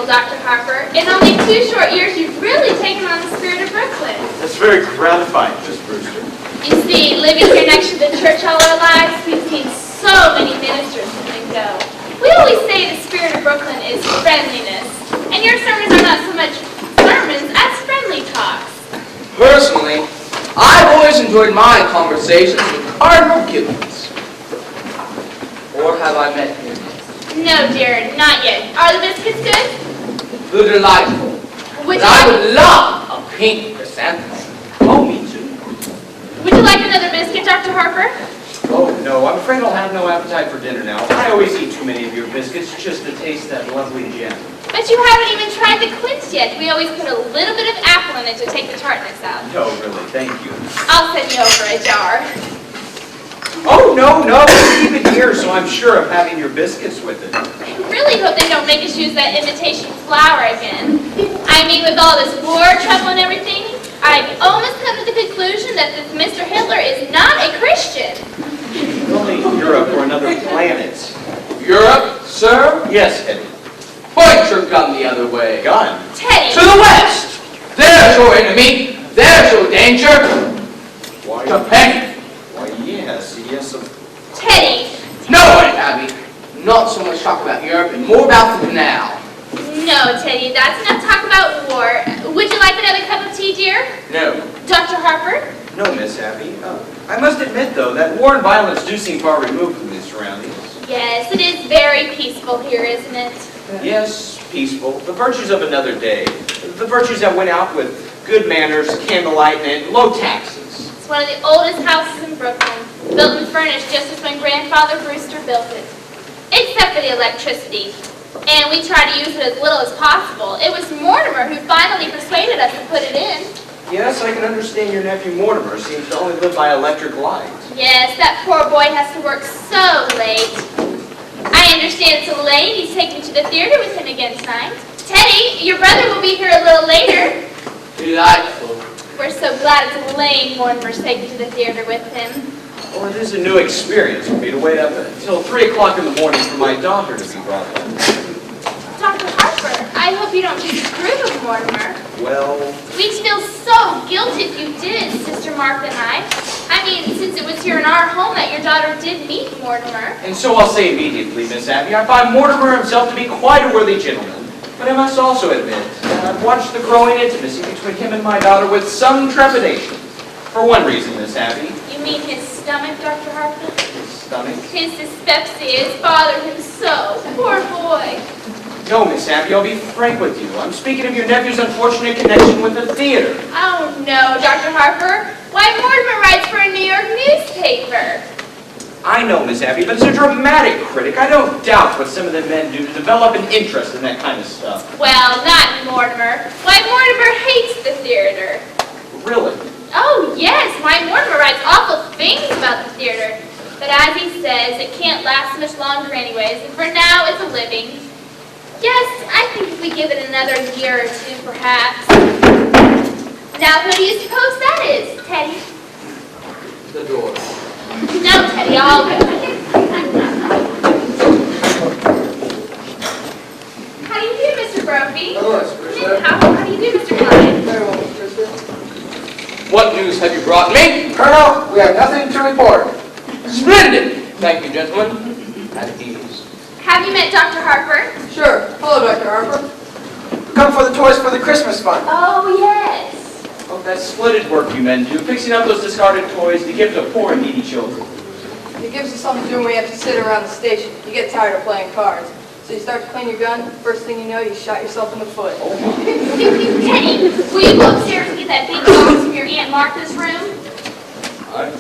Dr. Harper. In only 2 short years, you've really taken on the spirit of Brooklyn. That's very gratifying, Miss Brewster. You see, living here next to the church all our lives, we've seen so many ministers come and go. We always say the spirit of Brooklyn is friendliness, and your sermons are not so much sermons as friendly talks. Personally, I've always enjoyed my conversations with Cardinal Gibbons. Or have I met him? No, dear, not yet. Are the biscuits good? They're delightful. Would But I would love a pink chrysanthemum. Oh, me too. Would you like another biscuit, Dr. Harper? Oh, no, I'm afraid I'll have no appetite for dinner now. I always eat too many of your biscuits just to taste that lovely gem. But you haven't even tried the quince yet. We always put a little bit of apple in it to take the tartness out. No, really, thank you. I'll send you over a jar. Oh, no, keep it here so I'm sure of having your biscuits with it. I really hope they don't make us use that imitation flour again. I mean, with all this war trouble and everything, I've almost come to the conclusion that this Mr. Hitler is not a Christian. Only Europe or another planet. Europe, sir? Yes, Eddie. Point your gun the other way. Gun? Teddy! To the west! There's your enemy. There's your danger. Why, Japan. why, yes. Teddy! No, Aunt Abby. Not so much talk about Europe and more about the canal. No, Teddy, that's enough talk about war. Would you like another cup of tea, dear? No. Dr. Harper? No, Miss Abby. I must admit, though, that war and violence do seem far removed from these surroundings. Yes, it is very peaceful here, isn't it? Yes, peaceful. The virtues of another day. The virtues that went out with good manners, candlelight, and low taxes. It's one of the oldest houses in Brooklyn, built and furnished just as when Grandfather Brewster built it. Except for the electricity. And we try to use it as little as possible. It was Mortimer who finally persuaded us to put it in. Yes, I can understand your nephew Mortimer seems to only live by electric light. Yes, that poor boy has to work so late. I understand it's Elaine. He's taking me to the theater with him again tonight. Teddy, your brother will be here a little later. Delightful. We're so glad it's Elaine Mortimer's taking to the theater with him. Well, it is a new experience for me to wait up until 3 o'clock in the morning for my daughter to be brought up. Dr. Harper, I hope you don't disapprove of Mortimer. Well, We'd feel so guilty if you did, Sister Martha and I. I mean, since it was here in our home that your daughter did meet Mortimer. and so I'll say immediately, Miss Abby, I find Mortimer himself to be quite a worthy gentleman. But I must also admit that I've watched the growing intimacy between him and my daughter with some trepidation. For one reason, Miss Abby. You mean his stomach, Dr. Harper? His stomach. His dyspepsia has bothered him so. Poor boy. No, Miss Abby, I'll be frank with you. I'm speaking of your nephew's unfortunate connection with the theater. Oh, no, Dr. Harper. Why, Mortimer writes for a New York newspaper. I know, Miss Abby, but as a dramatic critic, I don't doubt what some of the men do to develop an interest in that kind of stuff. Well, not Mortimer. Why, Mortimer hates the theater. Really? Oh, yes, why, Mortimer writes awful things about the theater. But as he says, it can't last much longer anyways, and for now, it's a living. Yes, I think if we give it another year or two, perhaps. Now, who do you suppose that is, Teddy? The door. No, Teddy, I'll go. How do you do, Mr. Brophy? Hello, Miss Brewster. How do you do, Mr. Klein? Very well, Miss Brewster. What news have you brought me? Colonel, we have nothing to report. Splendid! Thank you, gentlemen. At ease. Have you met Dr. Harper? Sure. Hello, Dr. Harper. Come for the toys for the Christmas fund. Oh, yes. Oh, that splendid work you men do, fixing up those discarded toys to give to poor and needy children. It gives us something to do when we have to sit around the station. You get tired of playing cards. So you start to clean your gun, first thing you know, you shot yourself in the foot. Teddy, will you go upstairs and get that big box from your Aunt Martha's room? All right.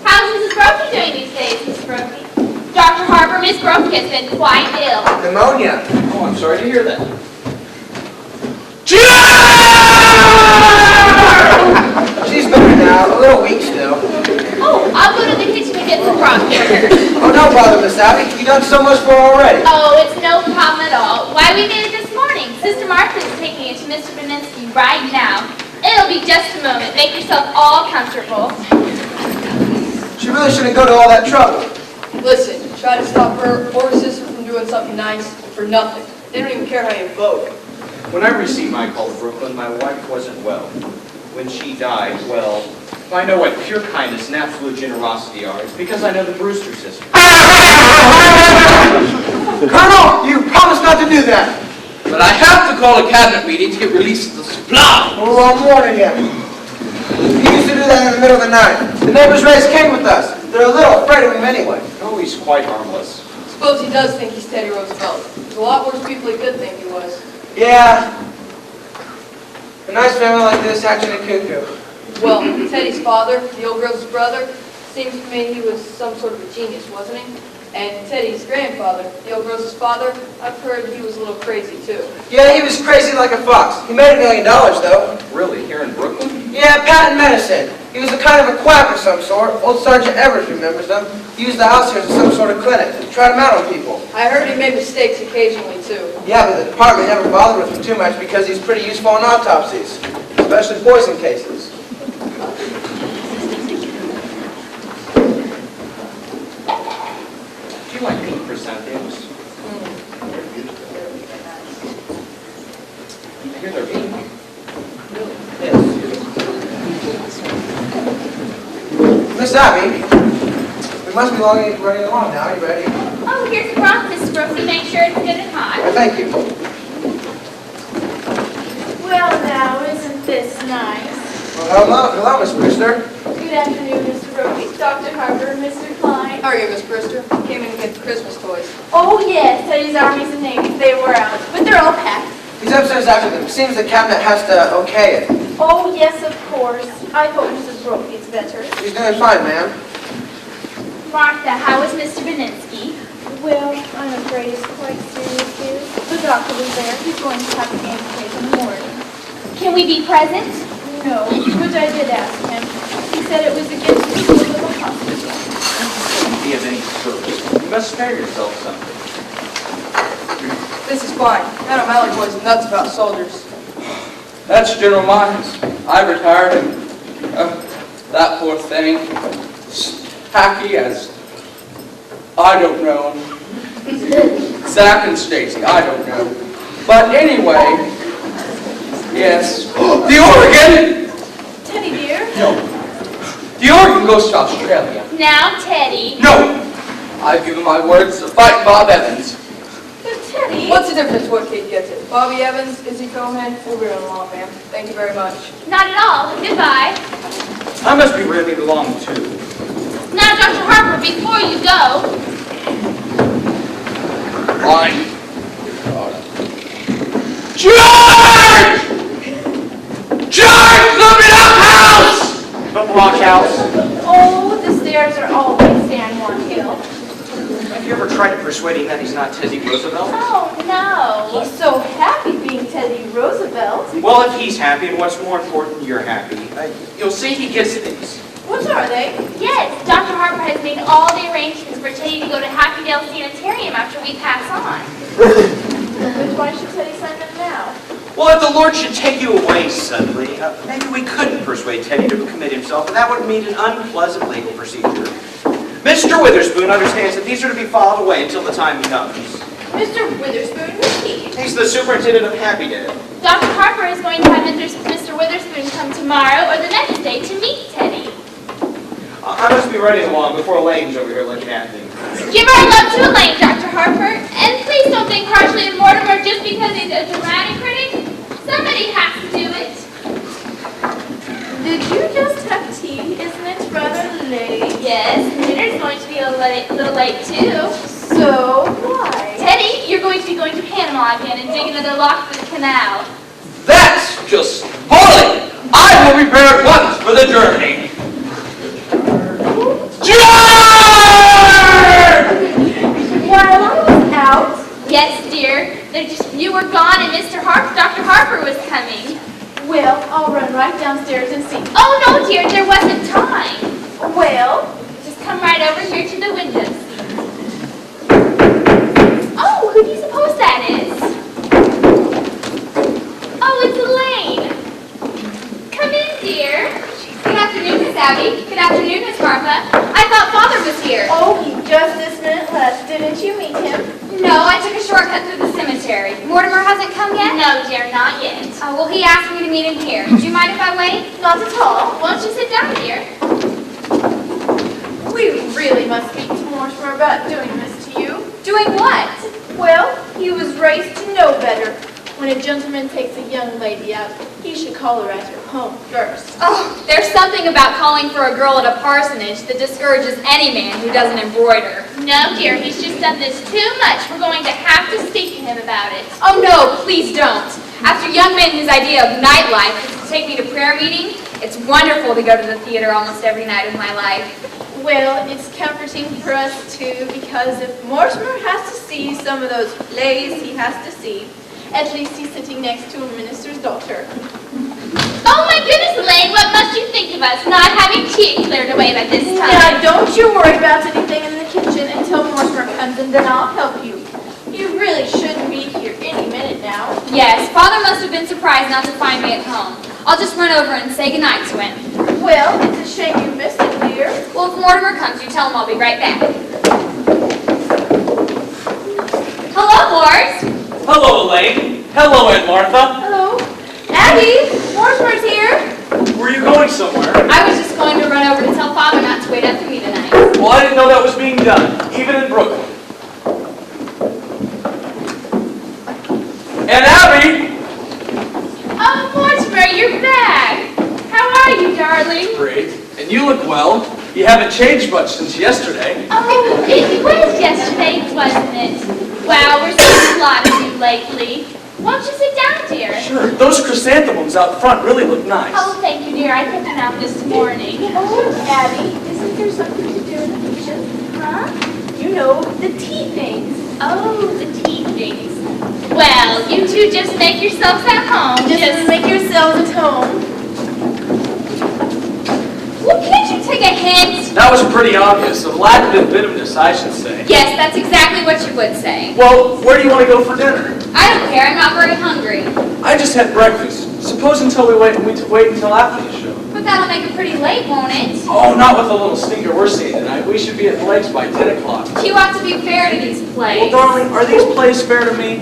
How's Mrs. Brophy doing these days, Miss Brophy? Dr. Harper, Miss Brophy has been quite ill. Pneumonia. Oh, I'm sorry to hear that. She's better now, a little weak still. Oh, I'll go to the kitchen and get some broth for her. Oh, no bother, Miss Abby. You've done so much for her already. Oh, it's no problem at all. Why, we made it this morning. Sister Martha is taking it to Mr. Beninsky right now. It'll be just a moment. Make yourself all comfortable. She really shouldn't go to all that trouble. Listen, try to stop her or her sister from doing something nice for nothing. They don't even care how you vote. When I received my call to Brooklyn, my wife wasn't well. When she died, well, if I know what pure kindness and absolute generosity are, it's because I know the Brewster sisters. Colonel, you promised not to do that. But I have to call a cabinet meeting to get released of the supply. Oh, I'm warning you. He used to do that in the middle of the night. The neighbors raised King with us. They're a little afraid of him anyway. Oh, he's quite harmless. Suppose he does think he's Teddy Roosevelt. There's a lot worse people he could think he was. Yeah. A nice family like this hatching a cuckoo. Well, Teddy's father, the old girl's brother, seems to me he was some sort of a genius, wasn't he? And Teddy's grandfather, the old girl's father, I've heard he was a little crazy too. Yeah, he was crazy like a fox. He made $1 million, though. Really, here in Brooklyn? Yeah, patent medicine. He was a kind of a quack of some sort. Old Sergeant Evers remembers them. He used the house here as some sort of clinic to try them out on people. I heard he made mistakes occasionally too. Yeah, but the department never bothered with him too much because he's pretty useful in autopsies, especially poison cases. Do you like pink chrysanthemums? I hear they're pink. Yes. Miss Abby, we must be running along now. Are you ready? Oh, here's the broth, Mrs. Brooksy. Make sure it's good and hot. Well, thank you. Well now, isn't this nice? Well, hello, Miss Brewster. Good afternoon, Mr. Brooks, Dr. Harper, Mr. Klein. How are you, Miss Brewster? Came in to get the Christmas toys. Oh yes, Teddy's armies and navies, they were out, but they're all packed. He's upstairs after them. Seems the cabinet has to okay it. Oh yes, of course. I hope Mrs. Brooks gets better. He's doing fine, ma'am. Martha, how is Mr. Beninsky? Well, I'm afraid it's quite serious, dear. The doctor was there. He's going to have to amputate in the morning. Can we be present? No, but I did ask him. He said it was against the rules of the hospital. Be of any service. You must spare yourself something. This is fine. That O'Malley boy's nuts about soldiers. That's General Mines. I retired and that poor thing, hacky as, I don't know. Zach and Stacy, I don't know. But anyway, yes. The Oregon! Teddy, dear. No. The Oregon goes to Australia. Now, Teddy. No! I've given my words to fight Bob Evans. But Teddy. What's the difference what kid gets it? Bobby Evans, Izzy Cohan, we'll be running along, ma'am. Thank you very much. Not at all. Goodbye. I must be running along, too. Now, Dr. Harper, before you go, Fine. George! George, look at our house! The blockhouse. Oh, the stairs are always San Juan Hill. Have you ever tried to persuade him that he's not Teddy Roosevelt? oh no. He's so happy being Teddy Roosevelt. Well, if he's happy, and what's more important, you're happy, you'll see he gets these. What are they? Yes, Dr. Harper has made all the arrangements for Teddy to go to Happydale Sanitarium after we pass on. But why should Teddy sign them now? Well, if the Lord should take you away suddenly, maybe we couldn't persuade Teddy to commit himself, but that would mean an unpleasant legal procedure. Mr. Witherspoon understands that these are to be filed away until the time comes. Mr. Witherspoon, who's he? He's the superintendent of Happydale. Dr. Harper is going to have Mr. Witherspoon come tomorrow or the next day to meet Teddy. I must be running along before Elaine's over here looking at me. Give our love to Elaine, Dr. Harper. And please don't think harshly of Mortimer just because he's a dramatic critic. Somebody has to do it. Did you just have tea? Isn't it rather late? Yes, dinner's going to be a little late too. So, why? Teddy, you're going to be going to Panama again and dig another lock for the canal. That's just folly! I will prepare at once for the journey. George! While I was out, Yes, dear. You were gone and Dr. Harper was coming. well, I'll run right downstairs and see. Oh, no, dear, there wasn't time. Well, Just come right over here to the window seat. Oh, who do you suppose that is? Oh, it's Elaine. Come in, dear. Good afternoon, Miss Abby. Good afternoon, Miss Martha. I thought Father was here. oh, he just this minute left. Didn't you meet him? No, I took a shortcut through the cemetery. Cherry. Mortimer hasn't come yet? No, dear, not yet. Oh, well, he asked me to meet him here. Do you mind if I wait? Not at all. Won't you sit down, dear? We really must speak to Mortimer about doing this to you. Doing what? Well, he was raised to know better. When a gentleman takes a young lady out, he should call her at her home first. Oh, there's something about calling for a girl at a parsonage that discourages any man who doesn't embroider. No, dear, he's just done this too much. We're going to have to speak to him about it. Oh, no, please don't. After young men whose idea of nightlife is to take me to prayer meeting, it's wonderful to go to the theater almost every night of my life. Well, it's comforting for us too, because if Mortimer has to see some of those plays he has to see, at least he's sitting next to a minister's daughter. Oh my goodness, Elaine, what must you think of us not having tea cleared away by this time? Now, don't you worry about anything in the kitchen until Mortimer comes, and then I'll help you. You really shouldn't be here any minute now. Yes, Father must have been surprised not to find me at home. I'll just run over and say goodnight to him. Well, it's a shame you missed it, dear. Well, if Mortimer comes, you tell him I'll be right back. Hello, Lord. Hello, Elaine. Hello, Aunt Martha. Hello. Abby, Mortimer's here. Were you going somewhere? I was just going to run over to tell Father not to wait up for me tonight. Well, I didn't know that was being done, even in Brooklyn. And Abby! Oh, Mortimer, you're back. How are you, darling? Great. And you look well. You haven't changed much since yesterday. Oh, it was yesterday, wasn't it? Wow, we're seeing a lot of you lately. Won't you sit down, dear? Sure. Those chrysanthemums out front really look nice. Oh, thank you, dear. I picked them out this morning. Oh, Abby, isn't there something to do in the kitchen? Huh? You know, the tea things. Oh, the tea things. Well, you two just make yourselves at home. Just make yourselves at home. Well, can't you take a hint? That was pretty obvious. A lack of inventiveness, I should say. Yes, that's exactly what you would say. Well, where do you want to go for dinner? I don't care. I'm not very hungry. I just had breakfast. Suppose until we wait until after the show. But that'll make it pretty late, won't it? Oh, not with the little stinker we're seeing tonight. We should be at Blake's by 10 o'clock. You ought to be fair to these Well, plays. darling, are these plays fair to me?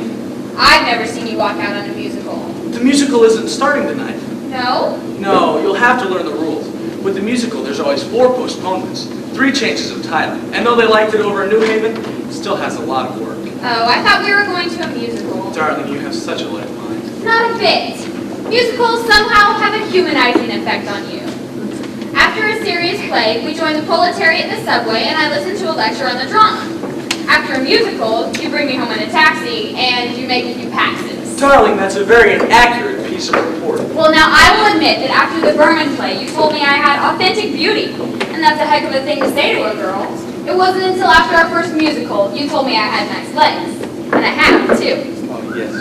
I've never seen you walk out on a musical. The musical isn't starting tonight. No? No, you'll have to learn the rules. With the musical, there's always 4 postponements, 3 changes of title. And though they liked it over in New Haven, it still has a lot of work. Oh, I thought we were going to a musical. Darling, you have such a light mind. Not a bit. Musicals somehow have a humanizing effect on you. After a serious play, we join the proletariat in the subway and I listen to a lecture on the drama. After a musical, you bring me home in a taxi and you make a few passes. Darling, that's a very inaccurate piece of report. Well, now I will admit that after the Berman play, you told me I had authentic beauty. And that's a heck of a thing to say to a girl. It wasn't until after our first musical you told me I had nice legs. And I have, too. Oh, yes.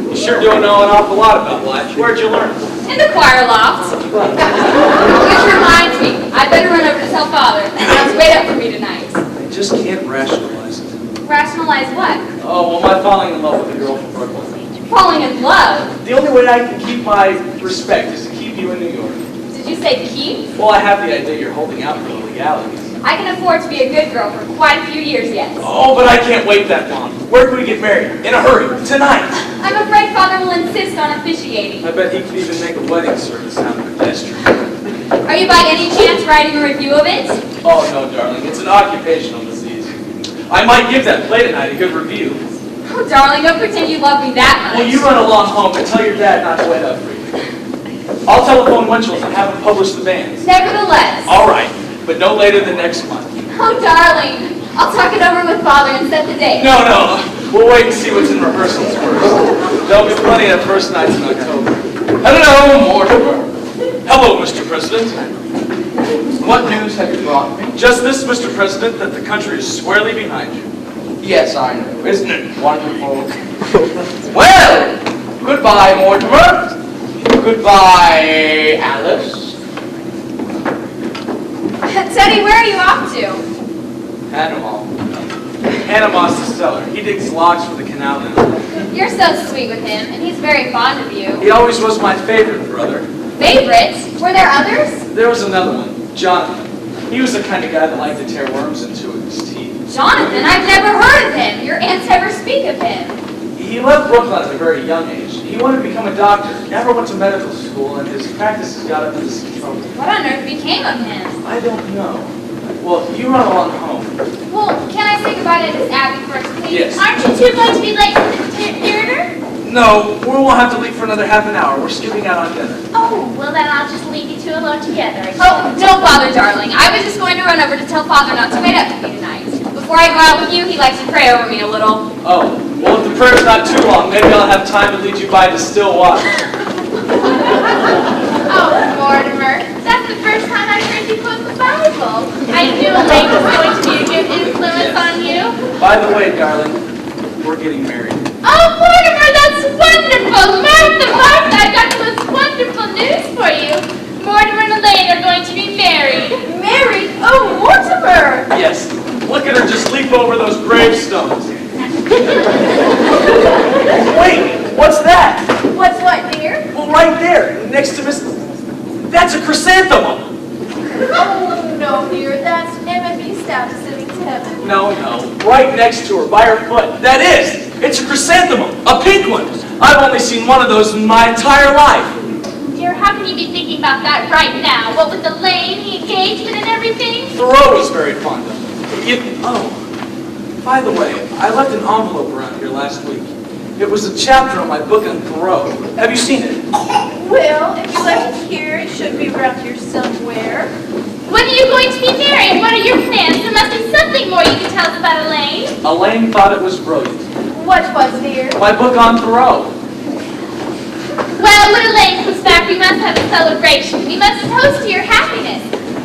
You sure do know an awful lot about life. Where'd you learn? In the choir loft. Which reminds me, I'd better run over to tell Father. Now to wait up for me tonight. I just can't rationalize it. Rationalize what? Oh, well, my falling in love with a girl from Brooklyn. Falling in love. The only way I can keep my respect is to keep you in New York. Did you say keep? Well, I have the idea you're holding out for the legalities. I can afford to be a good girl for quite a few years yet. Oh, but I can't wait that long. Where can we get married? In a hurry. Tonight. I'm afraid Father will insist on officiating. I bet he could even make a wedding service sound pedestrian. Are you by any chance writing a review of it? Oh, no, darling. It's an occupational disease. I might give that play tonight a good review. Oh, darling, don't pretend you love me that much. Well, you run along home and tell your dad not to wait up for you. I'll telephone Winchell's and have him publish the bands. Nevertheless. All right, but no later than next month. Oh, darling. I'll talk it over with Father and set the date. No. We'll wait and see what's in rehearsals first. There'll be plenty of first nights in October. Hello, Mortimer. Hello, Mr. President. What news have you brought me? Just this, Mr. President, that the country is squarely behind you. Yes, I know. Isn't it wonderful? Well, goodbye, Mortimer. Goodbye, Alice. Teddy, where are you off to? Panama. Panama's the cellar. He digs logs for the canal now. You're so sweet with him, and he's very fond of you. He always was my favorite brother. Favorites? Were there others? There was another one, Jonathan. He was the kind of guy that liked to tear worms into his teeth. Jonathan, I've never heard of him. Your aunts ever speak of him. He left Brooklyn at a very young age. He wanted to become a doctor, never went to medical school, and his practices got up into some trouble. What on earth became of him? I don't know. Well, you run along home. Well, can I say goodbye to Miss Abby first, please? Yes. Aren't you two going to be late for the theater? No, we won't have to leave for another half an hour. We're skipping out on dinner. Oh, well then I'll just leave you two alone together. Oh, don't bother, darling. I was just going to run over to tell Father not to wait up with me tonight. Before I go out with you, he likes to pray over me a little. Oh, well, if the prayer's not too long, maybe I'll have time to lead you by to still water. Oh, Mortimer, that's the first time I've heard you quote the Bible. I knew Elaine was going to be a good influence on you. By the way, darling, we're getting married. Oh, Mortimer, that's wonderful! Martha, Martha, I've got the most wonderful news for you. Mortimer and Elaine are going to be married. Married? Oh, Mortimer! Yes, look at her just leap over those gravestones. Wait, what's that? What's what, dear? Well, right there, next to Miss... That's a chrysanthemum. Oh, no, dear, that's Emma B. Stout sitting to heaven. No, right next to her, by her foot. That is, it's a chrysanthemum, a pink one. I've only seen one of those in my entire life. Dear, how can you be thinking about that right now? What with the Elaine, the engagement, and everything? Thoreau was very fond of them. By the way, I left an envelope around here last week. It was a chapter on my book on Thoreau. Have you seen it? Well, if you left it here, it should be around here somewhere. When are you going to be married? What are your plans? There must be something more you can tell us about Elaine. Elaine thought it was brilliant. What was, dear? My book on Thoreau. Well, when Elaine comes back, we must have a celebration. We must toast to your happiness.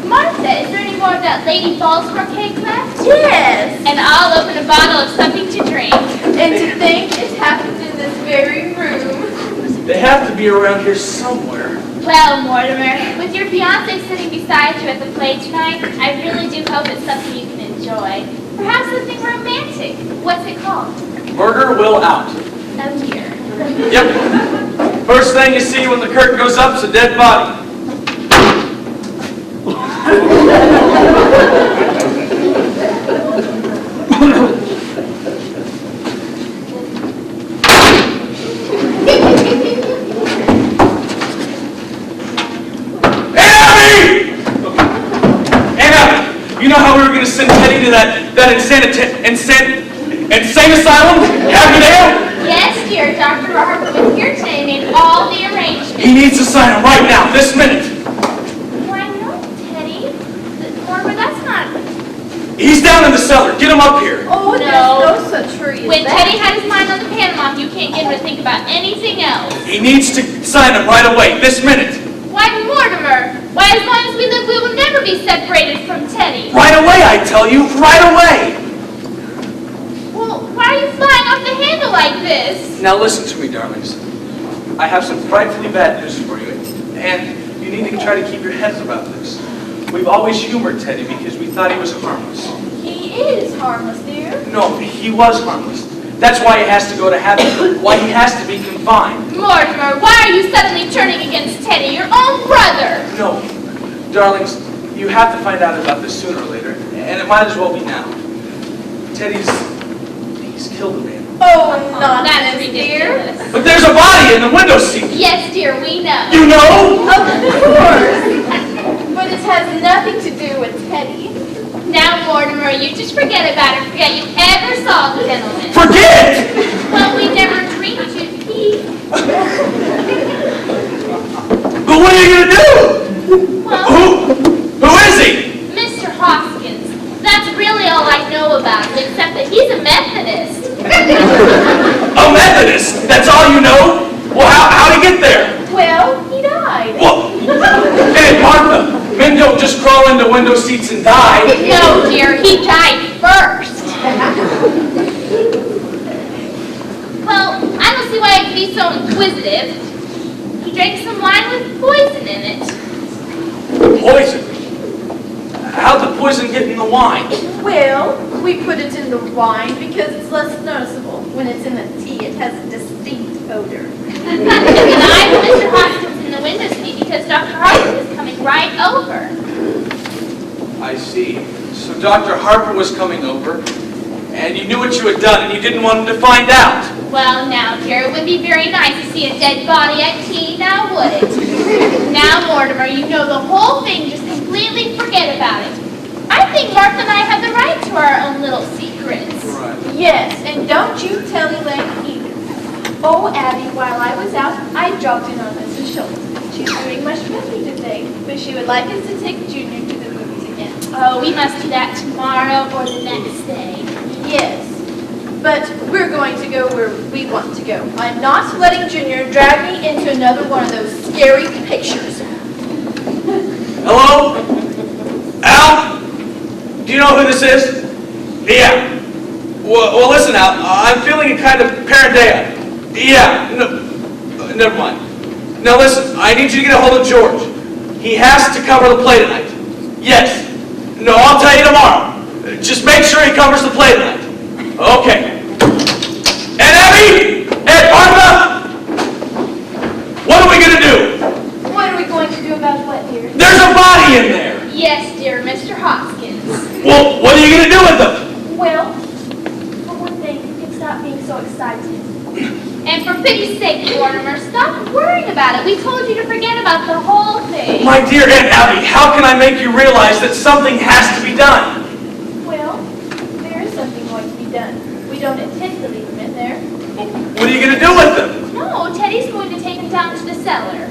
Martha, is there any more of that Lady Baltimore cake left? Yes! And I'll open a bottle of something to drink. And to think it happened in this very room. They have to be around here somewhere. Well, Mortimer, with your fiancé sitting beside you at the play tonight, I really do hope it's something you can enjoy. Perhaps something romantic. What's it called? Murder will out. Oh, dear. Yep. First thing you see when the curtain goes up is a dead body. You know how we were going to send Teddy to that insane asylum? Avondale? Yes, dear. Dr. Harper was here today and made all the arrangements. He needs to sign him right now, this minute. Why no, Teddy? Mortimer, that's not... He's down in the cellar. Get him up here. Oh, No. there's no such hurry as When that. Teddy had his mind on the Panama, you can't get him to think about anything else. He needs to sign him right away, this minute. Why, Mortimer? Why, as long as we live, we will never be separated from Teddy. Right away, I tell you. Right away. Well, why are you flying off the handle like this? Now listen to me, darlings. I have some frightfully bad news for you, and you need to try to keep your heads about this. We've always humored Teddy because we thought he was harmless. He is harmless, dear. No, he was harmless. That's why he has to go to heaven, why he has to be confined. Mortimer, why are you suddenly turning against Teddy, your own brother? No, darlings, you have to find out about this sooner or later, and it might as well be now. He's killed a man. Oh, That's nonsense, dear. ridiculous. But there's a body in the window seat. Yes, dear, we know. You know? Of course. But it has nothing to do with Teddy. Now, Mortimer, you just forget about it. Forget you ever saw the gentleman. Forget it! Well, we never dreamed you'd be. But what are you going to do? Well, Who is he? Mr. Hoskins. That's really all I know about him, except that he's a Methodist. A Methodist? That's all you know? Well, how'd he get there? Well, he died. Well, hey, Martha, men don't just crawl into window seats and die. No, dear, he died first. Well, I don't see why I'd be so inquisitive. He drank some wine with poison in it. Poison? How'd the poison get in the wine? Well, we put it in the wine because it's less noticeable. When it's in the tea, it has a distinct odor. And I put Mr. Hoskins in the window seat because Dr. Harper is coming right over. I see. So Dr. Harper was coming over, and you knew what you had done, and you didn't want him to find out. Well, now, dear, it would be very nice to see a dead body at tea, now would it? Now, Mortimer, you know the whole thing, just completely forget about it. I think Martha and I have the right to our own little secrets. Right. Yes, and don't you tell Elaine either. Oh, Abby, while I was out, I dropped in on Mrs. Schultz. She's doing much better today, but she would like us to take Junior to the movies again. Oh, we must do that tomorrow or the next day. Yes, but we're going to go where we want to go. I'm not letting Junior drag me into another one of those scary pictures. Hello? Al? Do you know who this is? Yeah. Well, listen, Al, I'm feeling a kind of paranoia. Yeah, no, never mind. Now listen, I need you to get a hold of George. He has to cover the play tonight. Yes. No, I'll tell you tomorrow. Just make sure he covers the play tonight. Okay. And Abby! And Martha! What are we going to do? What are we going to do about what, dear? There's a body in there! Yes, dear Mr. Hoskins. Well, what are you going to do with them? Well, for one thing, you can stop being so excited. And for pity's sake, Mortimer, stop worrying about it. We told you to forget about the whole thing. My dear Aunt Abby, how can I make you realize that something has to be done? Well, there is something going to be done. We don't intend to leave him in there. What are you going to do with them? No, Teddy's going to take him down to the cellar.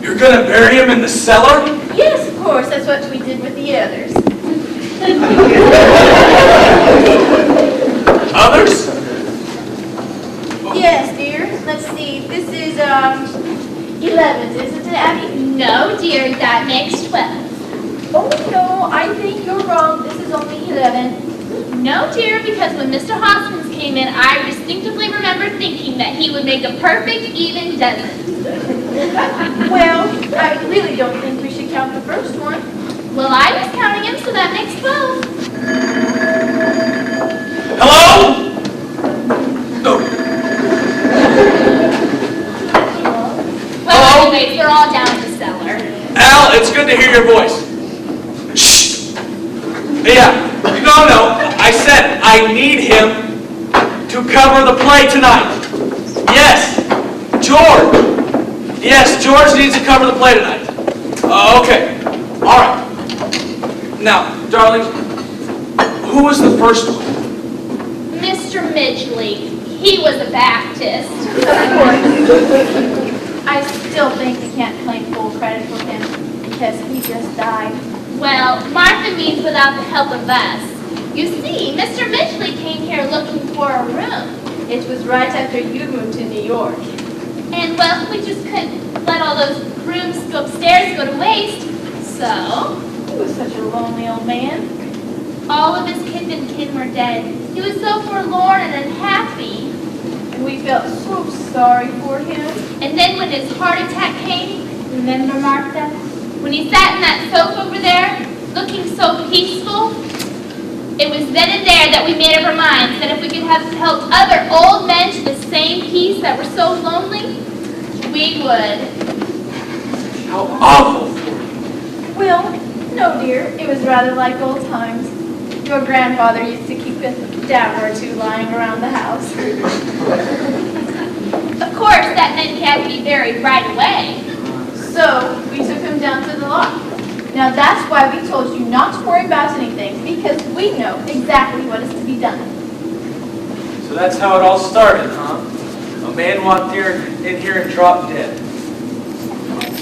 You're going to bury him in the cellar? Yes, of course, that's what we did with the others. Others? Yes, dear. Let's see. This is 11, isn't it, Abby? No, dear, that makes 12. Oh no, I think you're wrong. This is only 11. No, dear, because when Mr. Hoskins came in, I distinctively remember thinking that he would make a perfect even dozen. Well, I really don't think we should count the first one. Well, I was counting him, so that makes 12. Hello? No. Well, anyways, they're all down in the cellar. Al, it's good to hear your voice. Shh. Yeah. No. I said I need him to cover the play tonight. Yes. George. Yes, George needs to cover the play tonight. Okay. All right. Now, darling, who was the first one? Mr. Midgley, he was a Baptist. I still think we can't claim full credit for him because he just died. Well, Martha means without the help of us. You see, Mr. Midgley came here looking for a room. It was right after you moved to New York. And, well, we just couldn't let all those rooms go upstairs go to waste. So, He was such a lonely old man. all of his kids and kin were dead. He was so forlorn and unhappy. And we felt so sorry for him. And then when his heart attack came, remember, Martha? When he sat in that sofa over there, looking so peaceful, it was then and there that we made up our minds that if we could have helped other old men to the same peace that were so lonely, we would. How awful. Well, no, dear. It was rather like old times. Your grandfather used to keep a dagger or two lying around the house. Of course, that meant he had to be buried right away. So, we took him down to the lot. Now that's why we told you not to worry about anything, because we know exactly what is to be done. So that's how it all started, huh? A man walked in here and dropped dead.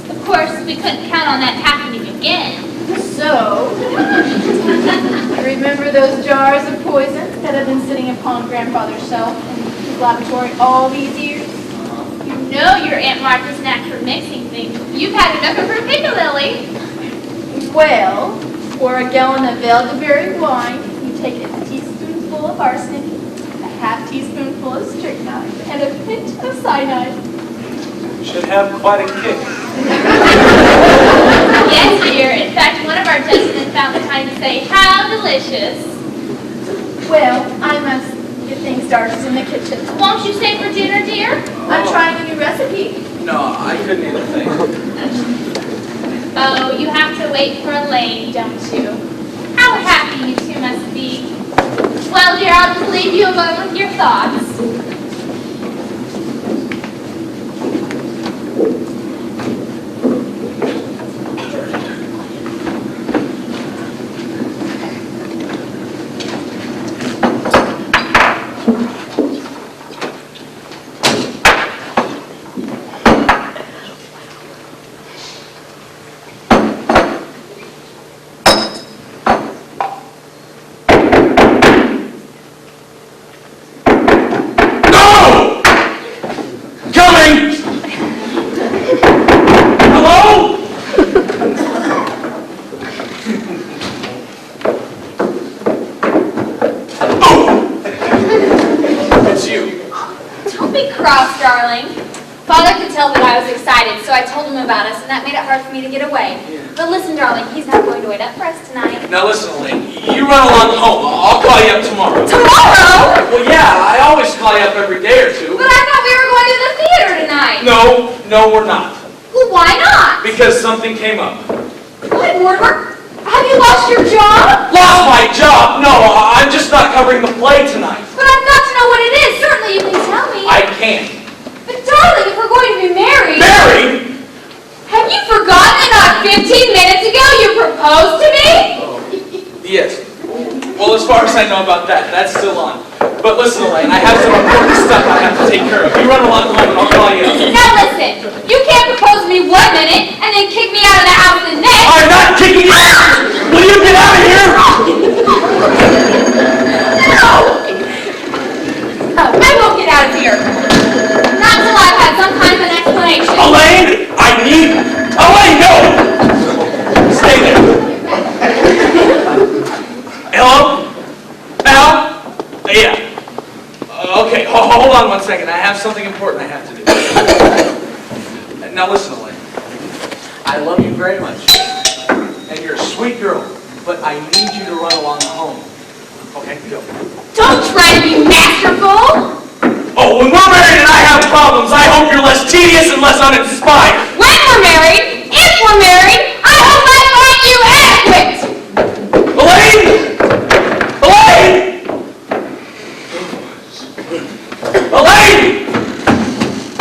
Of course, we couldn't count on that happening again. So, remember those jars of poison that have been sitting upon Grandfather's shelf in his laboratory all these years? You know your Aunt Martha's knack for mixing things. You've had enough of her piccalilli. Well, for a gallon of elderberry wine, you take a teaspoonful of arsenic, a half teaspoonful of strychnine, and a pinch of cyanide. Should have quite a kick. Yes, dear. In fact, one of our gentlemen found the time to say, "How delicious." Well, I must get things started in the kitchen. Won't you stay for dinner, dear? I'm trying a new recipe. No, I couldn't even think. Oh, you have to wait for Elaine, don't you? How happy you two must be. Well, dear, I'll just leave you alone with your thoughts. Father could tell that I was excited, so I told him about us, and that made it hard for me to get away. But listen, darling, he's not going to wait up for us tonight. Now listen, Elaine, you run along home. I'll call you up tomorrow. Tomorrow? Well, yeah, I always call you up every day or two. But I thought we were going to the theater tonight. No, we're not. Well, why not? Because something came up. What, Mortimer? Have you lost your job? Lost my job? No, I'm just not covering the play tonight. But I've got to know what it is. Certainly you can tell me. I can't. But darling, if we're going to be married... Married? Have you forgotten that not 15 minutes ago you proposed to me? Yes. Well, as far as I know about that, that's still on. But listen, Elaine, I have some important stuff I have to take care of. You run along home and I'll call you up. Now listen, you can't propose to me 1 minute and then kick me out of the house the next. I'm not kicking you out! Will you get out of here? No! I won't get out of here. Not until I've had some kind of an explanation. Elaine, I need... Elaine, no! Stay there. Hello? Al? Yeah. Okay, hold on 1 second. I have something important I have to do. Now listen, Elaine. I love you very much. And you're a sweet girl. But I need you to run along home. Okay, go. Don't try to be masterful. Oh, when we're married and I have problems, I hope you're less tedious and less uninspired. When we're married, if we're married, I hope I find you adequate. Elaine! Elaine!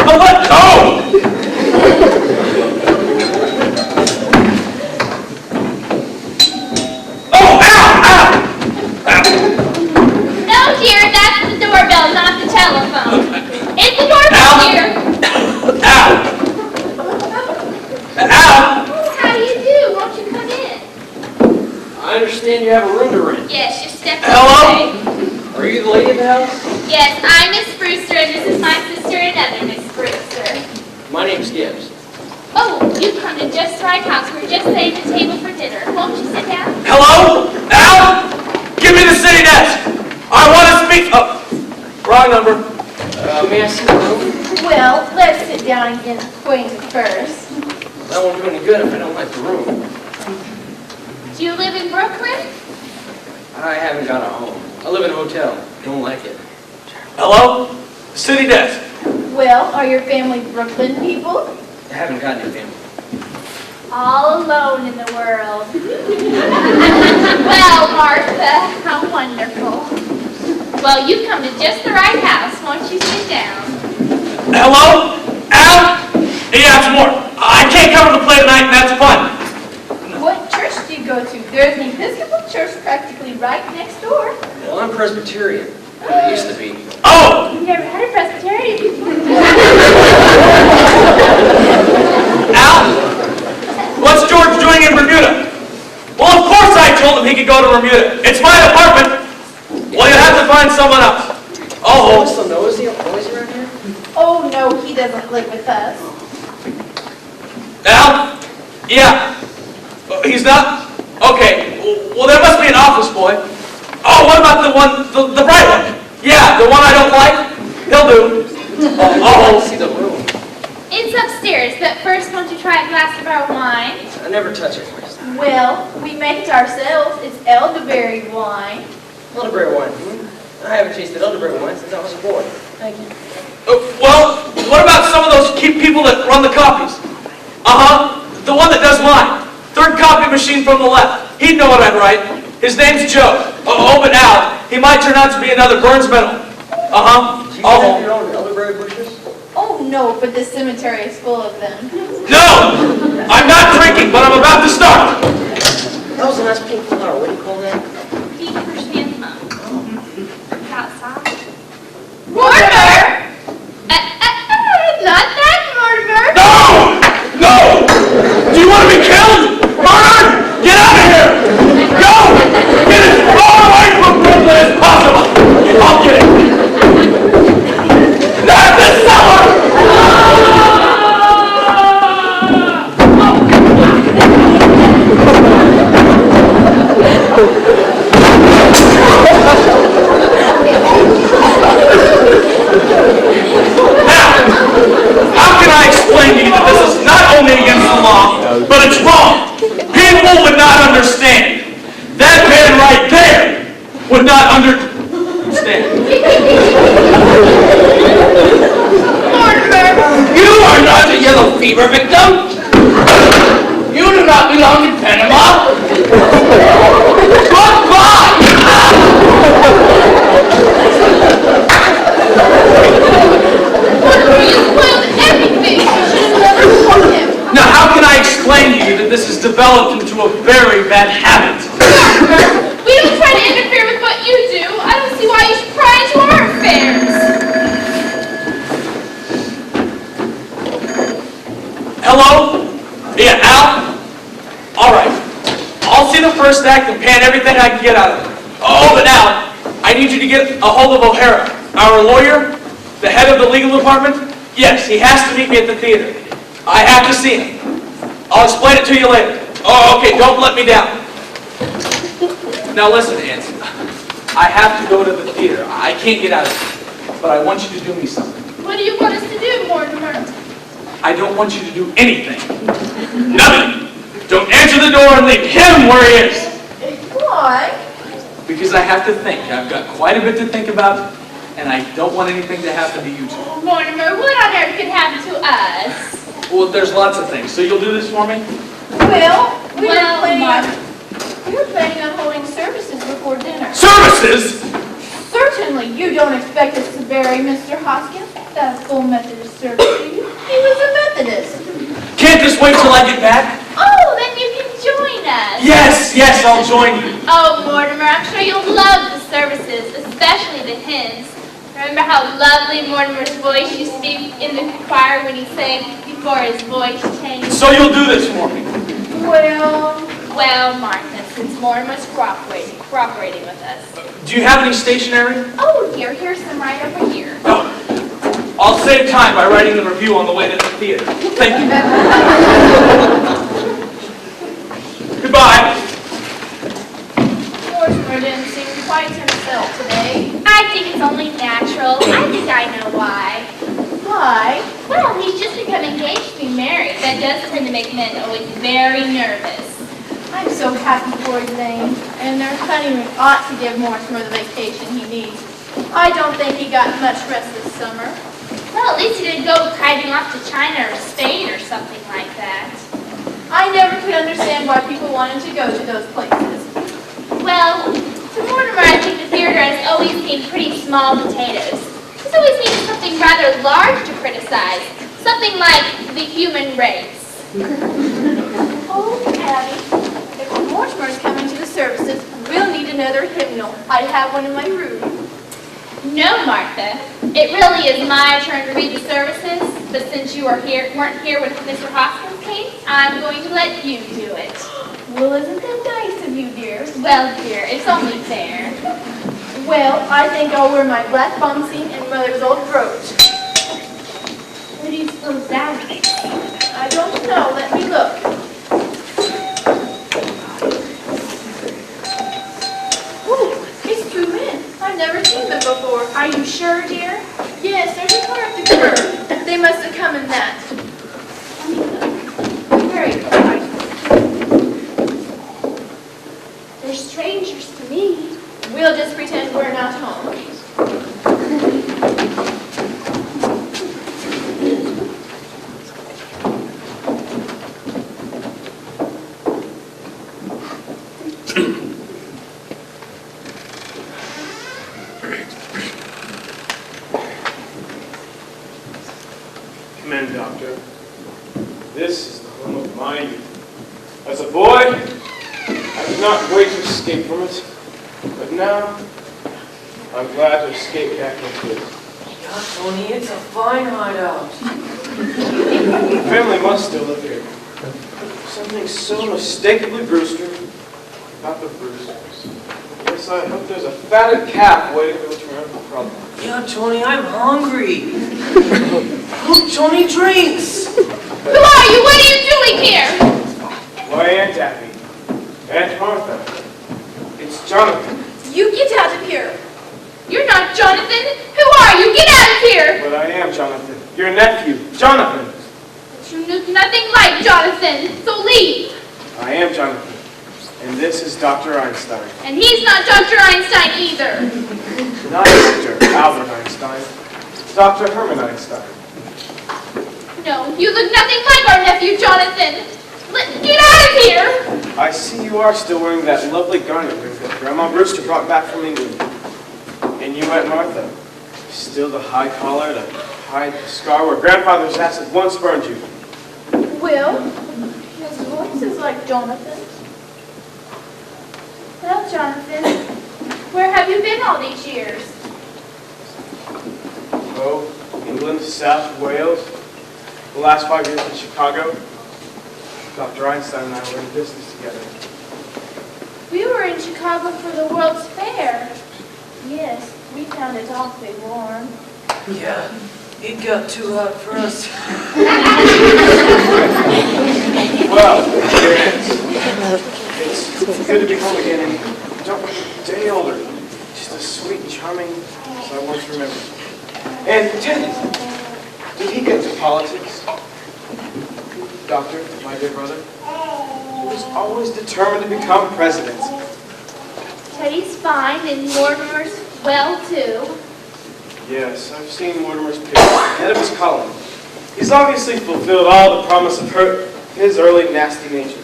Elaine! Oh! Oh, ow! No, dear, that's the doorbell, not the telephone. It's the doorbell, dear. Ow! Ow! Oh, how do you do? Won't you come in? I understand you have a room to rent. Yes, just step Hello? away. Are you the lady of the house? Yes, I'm Miss Brewster, and this is my sister, another Miss Brewster. My name's Gibbs. Oh, you've come to just the right house. We're just setting the table for dinner. Won't you sit down? Hello? Al? Give me the city desk. I want to speak. Oh, wrong number. May I see the room? Well, let's sit down and get acquainted first. That won't do any good if I don't like the room. Do you live in Brooklyn? I haven't got a home. I live in a hotel. Don't like it. Hello? City desk. Well, are your family Brooklyn people? I haven't got any family. All alone in the world. Well, Martha, how wonderful. Well, you've come to just the right house. Won't you sit down? Hello? Al? Yeah, it's more. I can't cover the play tonight, and that's fun. What church do you go to? There's an Episcopal church practically right next door. Well, I'm Presbyterian. I used to be. Oh! You've never had a Presbyterian before. Al? What's George doing in Bermuda? Well, of course I told him he could go to Bermuda. It's my apartment. Well, you have to find someone else. Oh, Still know, is he always around here? Oh, no, he doesn't live with us. Al? Yeah. He's not? Okay. Well, there must be an office boy. Oh, what about the bright one? Yeah, the one I don't like? He'll do. I'd like to see the room. It's upstairs, but first won't you try a glass of our wine? I never touch it. Well, we make it ourselves. It's elderberry wine. Elderberry wine. I haven't tasted elderberry wine since I was a boy. Thank you. Well, what about some of those people that run the copies? Uh-huh. The one that does mine. Third copy machine from the left. He'd know what I'd write. His name's Joe. Oh, but Al, He might turn out to be another Burns medal. Uh-huh. Do you have your own elderberry bushes? Oh, no, but the cemetery is full of them. No! I'm not drinking, but I'm about to start. That was a nice pink flower. What do you call that? Pete chrysanthemum. Outside. Mortimer! Not that, Mortimer! No! No! Do you want to be killed? Murdered? Get out of here! Go! Get as far away from Brooklyn as possible! I'll get it! Not the cellar! How can I explain to you that this is not only against the law, but it's wrong? People would not understand. That man right there would not understand. You are not a yellow fever victim. You do not belong in Panama. Goodbye. Mortimer, you spoiled everything! You should have never told him! Now, how can I explain to you that this has developed into a very bad habit? Mortimer, we don't try to interfere with what you do. I don't see why you should pry into our affairs. Hello? Yeah, Al? All right. I'll see the first act and pan everything I can get out of it. Oh, but now, I need you to get a hold of O'Hara, our lawyer, the head of the legal department. Yes, he has to meet me at the theater. I have to see him. I'll explain it to you later. Oh, okay, don't let me down. Now listen, Aunt. I have to go to the theater. I can't get out of here. But I want you to do me something. What do you want us to do, Mortimer? I don't want you to do anything. Nothing. Don't answer the door and leave him where he is. Why? Because I have to think. I've got quite a bit to think about, and I don't want anything to happen to you two. Mortimer, what on earth could happen to us? Well, there's lots of things. So you'll do this for me? Well, we were Well, planning on holding services before dinner. Services? Certainly, you don't expect us to bury Mr. Hoskins. That's full Methodist service to you. He was a Methodist. Can't this wait till I get back? Oh, then you can join us. Yes, I'll join you. Oh, Mortimer, I'm sure you'll love the services, especially the hymns. Remember how lovely Mortimer's voice used to be in the choir when he sang before his voice changed? So you'll do this for me? Well, Martha, since Mortimer's cooperating with us. Do you have any stationery? Oh, here's some right over here. Oh, I'll save time by writing the review on the way to the theater. Thank you. Goodbye. Mortimer didn't seem quite himself today. I think it's only natural. I think I know why. Why? Well, he's just become engaged to be married. That does tend to make men always very nervous. I'm so happy for Elaine, and their honeymoon ought to give Mortimer the vacation he needs. I don't think he got much rest this summer. Well, at least he didn't go kiting off to China or Spain or something like that. I never could understand why people wanted to go to those places. Well, to Mortimer, I think the theater has always been pretty small potatoes. He's always needed something rather large to criticize. Something like the human race. Oh, Abby, if Mortimer's coming to the services, we'll need another hymnal. I have one in my room. No, Martha. It really is my turn to read the services, but since you weren't here when Mr. Hoskins came, I'm going to let you do it. Well, isn't that nice of you, dear? Well, dear, it's only fair. Well, I think I'll wear my black bombseen and Mother's old brooch. What do you suppose that is? I don't know. Let me look. Ooh, it's two men. I've never seen them before. Are you sure, dear? Yes, there's a car at the curb. They must have come in that. Very good. They're strangers to me. We'll just pretend we're not home. Come in, Doctor. This is the home of my youth. As a boy, I did not wait to escape from it, but now I'm glad to escape back into it. Yeah, Tony, it's a fine hideout. The family must still live here. Something so mistakenly Brewster about the Brewsters. Yes, I hope there's a fatted calf waiting to return from trouble. Yeah, Tony, I'm hungry. Look, Tony drinks. Who are you? What are you doing here? Why, Aunt Abby, Aunt Martha, it's Jonathan. You get out of here. You're not Jonathan. Who are you? Get out of here. But I am Jonathan, your nephew, Jonathan. But you look nothing like Jonathan, so leave. I am Jonathan, and this is Dr. Einstein. And he's not Dr. Einstein either. Not Dr. Albert Einstein, Dr. Herman Einstein. No, you look nothing like our nephew, Jonathan. Get out of here. I see you are still wearing that lovely garnet ring that Grandma Brewster brought back from England. And you, Aunt Martha, still the high collar to hide the scar where Grandfather's acid once burned you. Will, his voice is like Jonathan's. Well, Jonathan, where have you been all these years? Oh, England, South Wales, the last 5 years in Chicago. Dr. Einstein and I were in business together. We were in Chicago for the World's Fair. Yes, we found it awfully warm. Yeah, it got too hot for us. Well, dear aunts, it's good to be home again and don't look a day older. Just as sweet and charming as I once remembered. And Teddy, did he get into politics? Doctor, my dear brother, he was always determined to become president. Teddy's fine, and Mortimer's well, too. Yes, I've seen Mortimer's picture ahead of his calling. He's obviously fulfilled all the promise of his early nasty nature.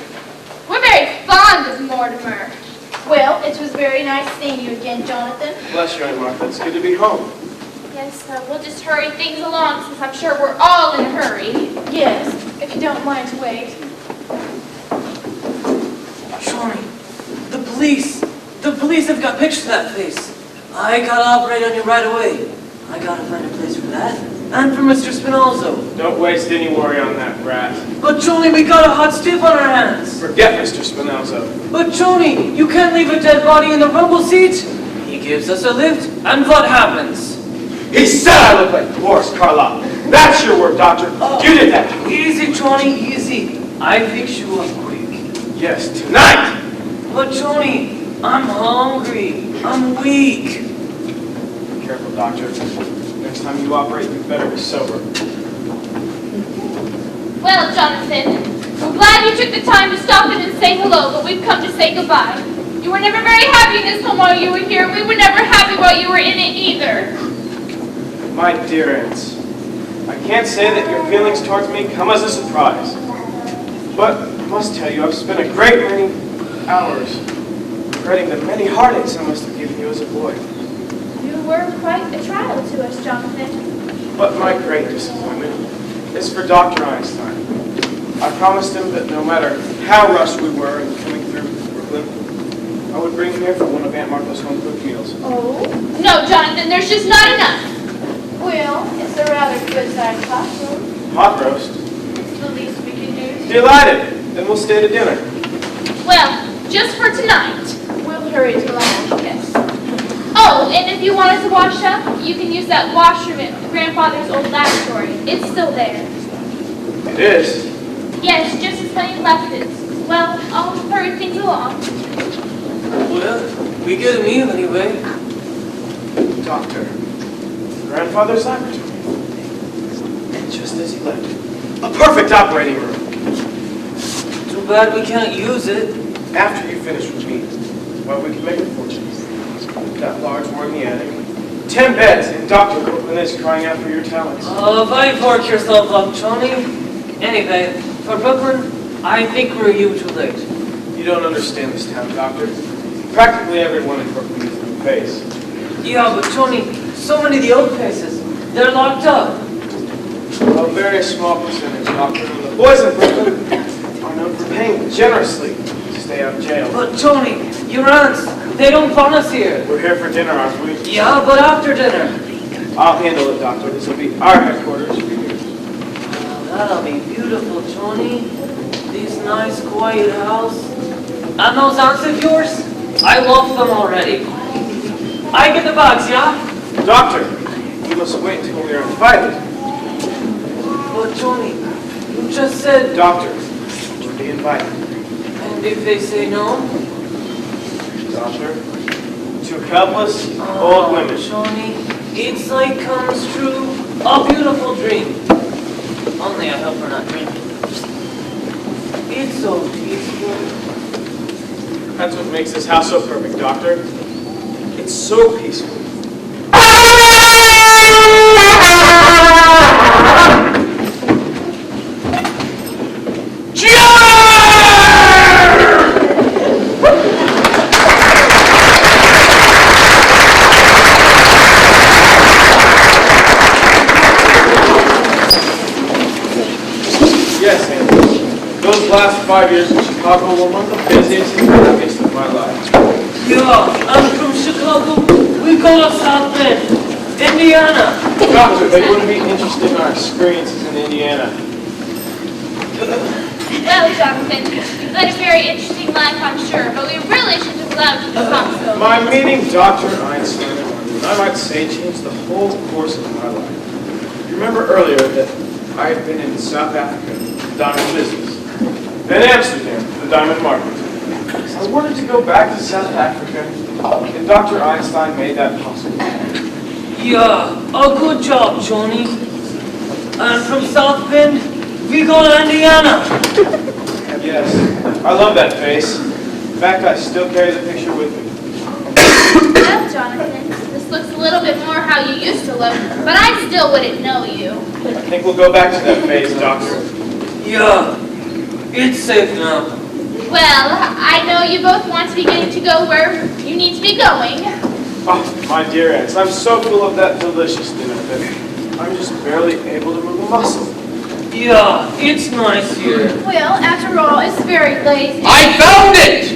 We're very fond of Mortimer. Well, it was very nice seeing you again, Jonathan. Bless you, Aunt Martha. It's good to be home. Yes, we'll just hurry things along since I'm sure we're all in a hurry. Yes, if you don't mind to wait. Johnny, the police have got pictures of that face. I gotta operate on you right away. I gotta find a place for that. And for Mr. Spinozzo. Don't waste any worry on that brat. But Johnny, we got a hot stiff on our hands. Forget Mr. Spinozzo. But Johnny, you can't leave a dead body in the rumble seat. He gives us a lift, and what happens? He said I look like Boris Karloff. That's your word, Doctor. You did that. Easy, Johnny, easy. I fix you up quick. Yes, tonight. But Johnny, I'm hungry. I'm weak. Be careful, Doctor. Next time you operate, you better be sober. Well, Jonathan, we're glad you took the time to stop in and say hello, but we've come to say goodbye. You were never very happy in this home while you were here. We were never happy while you were in it either. My dear aunts, I can't say that your feelings towards me come as a surprise. But I must tell you, I've spent a great many hours regretting the many heartaches I must have given you as a boy. You were quite a trial to us, Jonathan. But my great disappointment is for Dr. Einstein. I promised him that no matter how rushed we were in coming through Brooklyn, I would bring him here for one of Aunt Martha's home-cooked meals. Oh? No, Jonathan, there's just not enough. Well, it's a rather good-sized classroom. Hot roast. It's the least we can do. Delighted. Then we'll stay to dinner. Well, just for tonight. We'll hurry to lunch, yes. Oh, and if you wanted to wash up, you can use that washroom at Grandfather's old laboratory. It's still there. It is. Yes, just as when he left it. Well, I'll hurry things along. Well, we get a meal anyway. Doctor, Grandfather's laboratory. And just as he left it, a perfect operating room. Too bad we can't use it. After you finish with me, well, we can make a fortune. That large ward in the attic. 10 beds, and Dr. Copeland is crying out for your talents. Why work yourself up, Johnny? Anyway, for Brooklyn, I think we're a year too late. You don't understand this town, Doctor. Practically everyone in Brooklyn is in the face. Yeah, but Johnny, so many of the old places, they're locked up. Well, very very small percentage, Doctor. The boys in Brooklyn are known for paying generously to stay out of jail. But Tony, your aunts, they don't want us here. We're here for dinner, aren't we? Yeah, but after dinner. I'll handle it, Doctor. This will be our headquarters. That'll be beautiful, Tony. This nice, quiet house. And those aunts of yours? I love them already. I get the bags, yeah? Doctor, we must wait until we are invited. But Tony, you just said... Doctor, we'll be invited. And if they say no? Doctor, two helpless old women. Tony, it's like comes true. A beautiful dream. Only I hope we're not dreaming. It's so peaceful. That's what makes this house so perfect, Doctor. It's so peaceful. Yes, Andy. Those last 5 years in Chicago were one of the busiest and happiest of my life. Yeah, I'm from Chicago. We go to South Bend, Indiana. Doctor, they wouldn't be interested in our experiences in Indiana. Well, Jonathan, you've led a very interesting life, I'm sure, but we really should have allowed you to come so. My meeting Dr. Einstein, I might say, changed the whole course of my life. You remember earlier that I had been in South Africa, the diamond business, then Amsterdam, the diamond market. I wanted to go back to South Africa, and Dr. Einstein made that possible. Yeah, a good job, Johnny. And from South Bend, we go to Indiana. Yes, I love that face. In fact, I still carry the picture with me. Well, Jonathan, this looks a little bit more how you used to look, but I still wouldn't know you. I think we'll go back to that phase, Doctor. Yeah, it's safe now. Well, I know you both want to be getting to go where you need to be going. Oh, my dear aunts, I'm so full of that delicious dinner that I'm just barely able to move a muscle. Yeah, it's nice here. Well, after all, it's very lazy. I found it!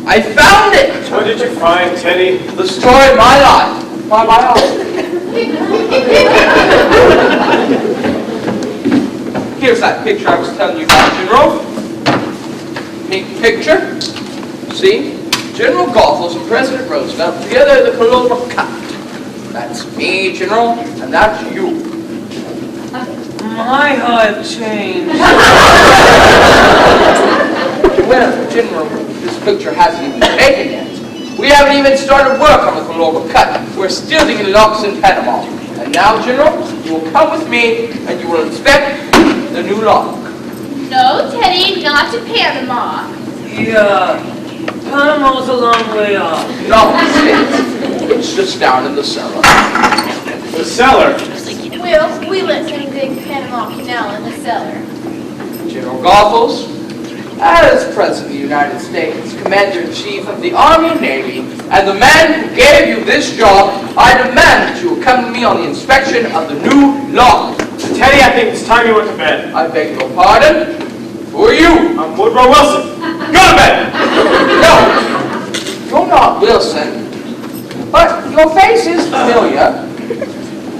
I found it! What did you find, Teddy? The story of my life. My biography. Here's that picture I was telling you about, General. Neat picture. See? General Goethals and President Roosevelt together at the Colonial Cup. That's me, General, and that's you. My I've changed. Well, General, this picture hasn't even been taken yet. We haven't even started work on the Colonial Cut. We're still digging the locks in Panama. And now, General, you will come with me and you will inspect the new lock. No, Teddy, not to Panama. Yeah, Panama's a long way off. No, it's just down in the cellar. The cellar? Well, we let them dig Panama Canal in the cellar. General Goethals, as President of the United States, Commander-in-Chief of the Army and Navy, and the man who gave you this job, I demand that you accompany me on the inspection of the new lock. Teddy, I think it's time you went to bed. I beg your pardon? Who are you? I'm Woodrow Wilson. Go to bed! No, you're not Wilson, but your face is familiar.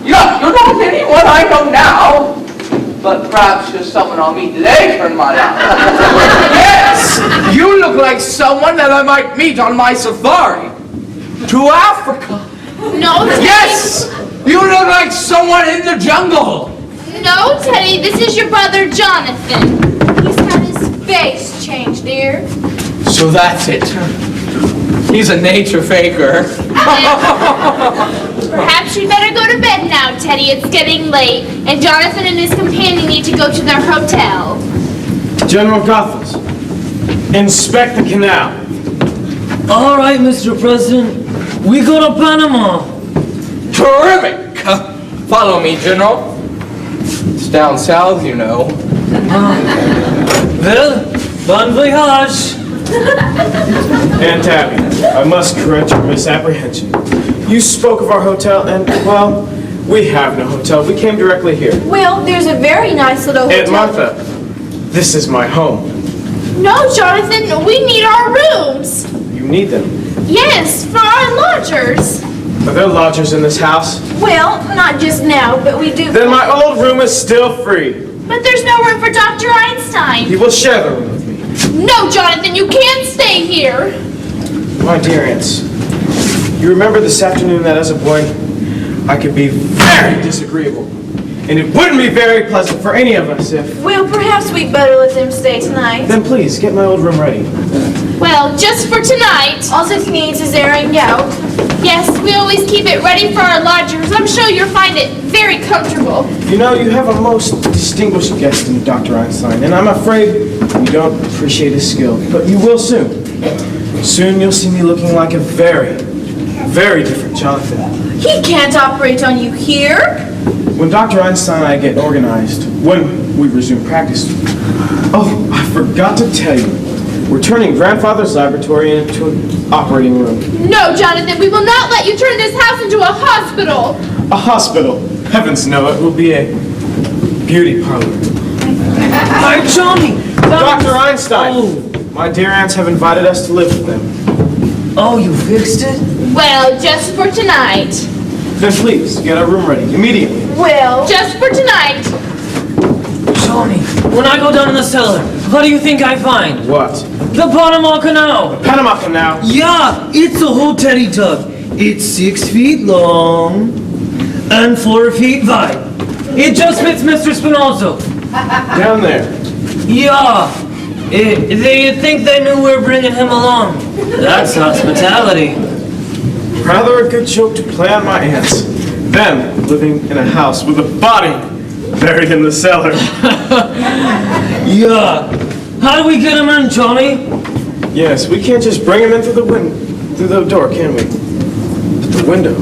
You're not anyone I know now, but perhaps you're someone I'll meet later in my life. Yes, you look like someone that I might meet on my safari to Africa. No, Teddy. Yes, you look like someone in the jungle. No, Teddy, this is your brother, Jonathan. He's got his face changed, dear. So that's it. He's a nature faker. Perhaps you'd better go to bed now, Teddy. It's getting late, and Jonathan and his companion need to go to their hotel. General Goethals, inspect the canal. All right, Mr. President, we go to Panama. Terrific. Follow me, General. It's down south, you know. Well, bon voyage. Aunt Tabby, I must correct your misapprehension. You spoke of our hotel, and, well, We have no hotel. We came directly here. Well, there's a very nice little hotel. Aunt Martha, this is my home. No, Jonathan, we need our rooms. You need them. Yes, for our lodgers. Are there lodgers in this house? Well, not just now, but we do. Then my old room is still free. But there's no room for Dr. Einstein. He will share the room with me. No, Jonathan, you can't stay here. My dear aunts, you remember this afternoon that as a boy, I could be very disagreeable. And it wouldn't be very pleasant for any of us if... Well, perhaps we'd better let them stay tonight. Then please, get my old room ready. Well, just for tonight. All it needs is airing out. Yes, we always keep it ready for our lodgers. I'm sure you'll find it very comfortable. You know, you have a most distinguished guest in Dr. Einstein, and I'm afraid you don't appreciate his skill, but you will soon. Soon you'll see me looking like a very, very different Jonathan. He can't operate on you here. When Dr. Einstein and I get organized, when we resume practice... Oh, I forgot to tell you. We're turning Grandfather's laboratory into an operating room. No, Jonathan, we will not let you turn this house into a hospital. A hospital. Heavens no, it will be a beauty parlor. Hi, Johnny! Dr. Einstein! Oh. My dear aunts have invited us to live with them. Oh, you fixed it? Well, just for tonight. Then please, get our room ready, immediately. Well, Just for tonight. Johnny, when I go down in the cellar, what do you think I find? What? The Panama Canal! Panama Canal? Yeah, it's a whole teddy tub. It's 6 feet long and 4 feet wide. It just fits Mr. Spinozzo. Down there. Yeah, they think they knew we were bringing him along. That's hospitality. Rather a good joke to play on my aunts. Them living in a house with a body buried in the cellar. Yeah. How do we get him in, Johnny? Yes, we can't just bring him in through the door, can we? But the window.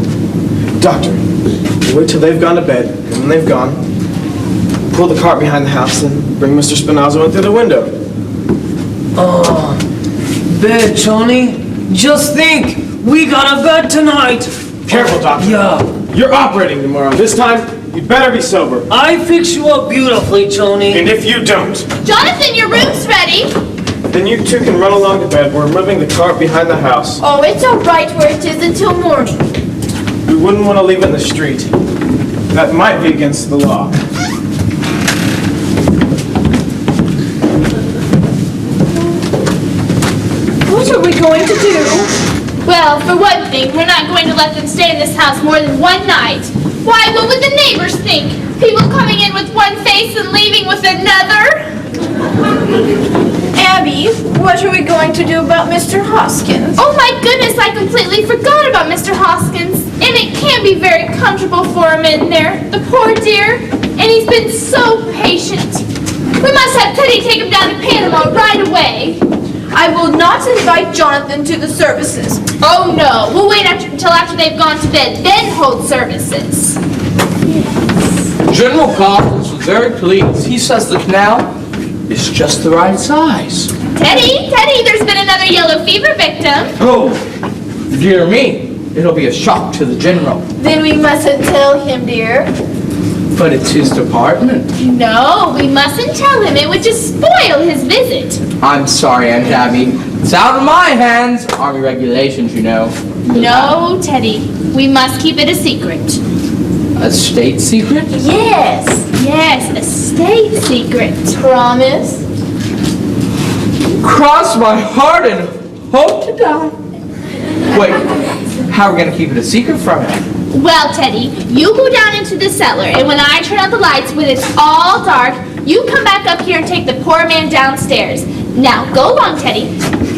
Doctor, you wait till they've gone to bed, and when they've gone, pull the cart behind the house and bring Mr. Spinozzo in through the window. Oh, bed, Johnny. Just think, we got a bed tonight. Careful, Doctor. Yeah. You're operating tomorrow. This time, you better be sober. I fix you up beautifully, Johnny. And if you don't, Jonathan, your room's ready. then you two can run along to bed. We're moving the cart behind the house. oh, it's all right where it is until morning. We wouldn't want to leave it in the street. That might be against the law. What are we going to do? Well, for one thing, we're not going to let them stay in this house more than one night. Why, what would the neighbors think? People coming in with one face and leaving with another? Abby, what are we going to do about Mr. Hoskins? Oh my goodness, I completely forgot about Mr. Hoskins. And it can't be very comfortable for him in there, the poor dear. And he's been so patient. We must have Teddy take him down to Panama right away. I will not invite Jonathan to the services. Oh no, we'll wait until after they've gone to bed, then hold services. General Collins was very pleased. He says the canal is just the right size. Teddy, there's been another yellow fever victim. Oh, dear me. It'll be a shock to the general. Then we mustn't tell him, dear. But it's his department. No, we mustn't tell him. It would just spoil his visit. I'm sorry, Aunt Abby. It's out of my hands. Army regulations, you know. No, Teddy, we must keep it a secret. A state secret? Yes, a state secret. Promise? Cross my heart and hope to die. Wait, how are we going to keep it a secret from him? Well, Teddy, you go down into the cellar, and when I turn out the lights, when it's all dark, you come back up here and take the poor man downstairs. Now, go along, Teddy.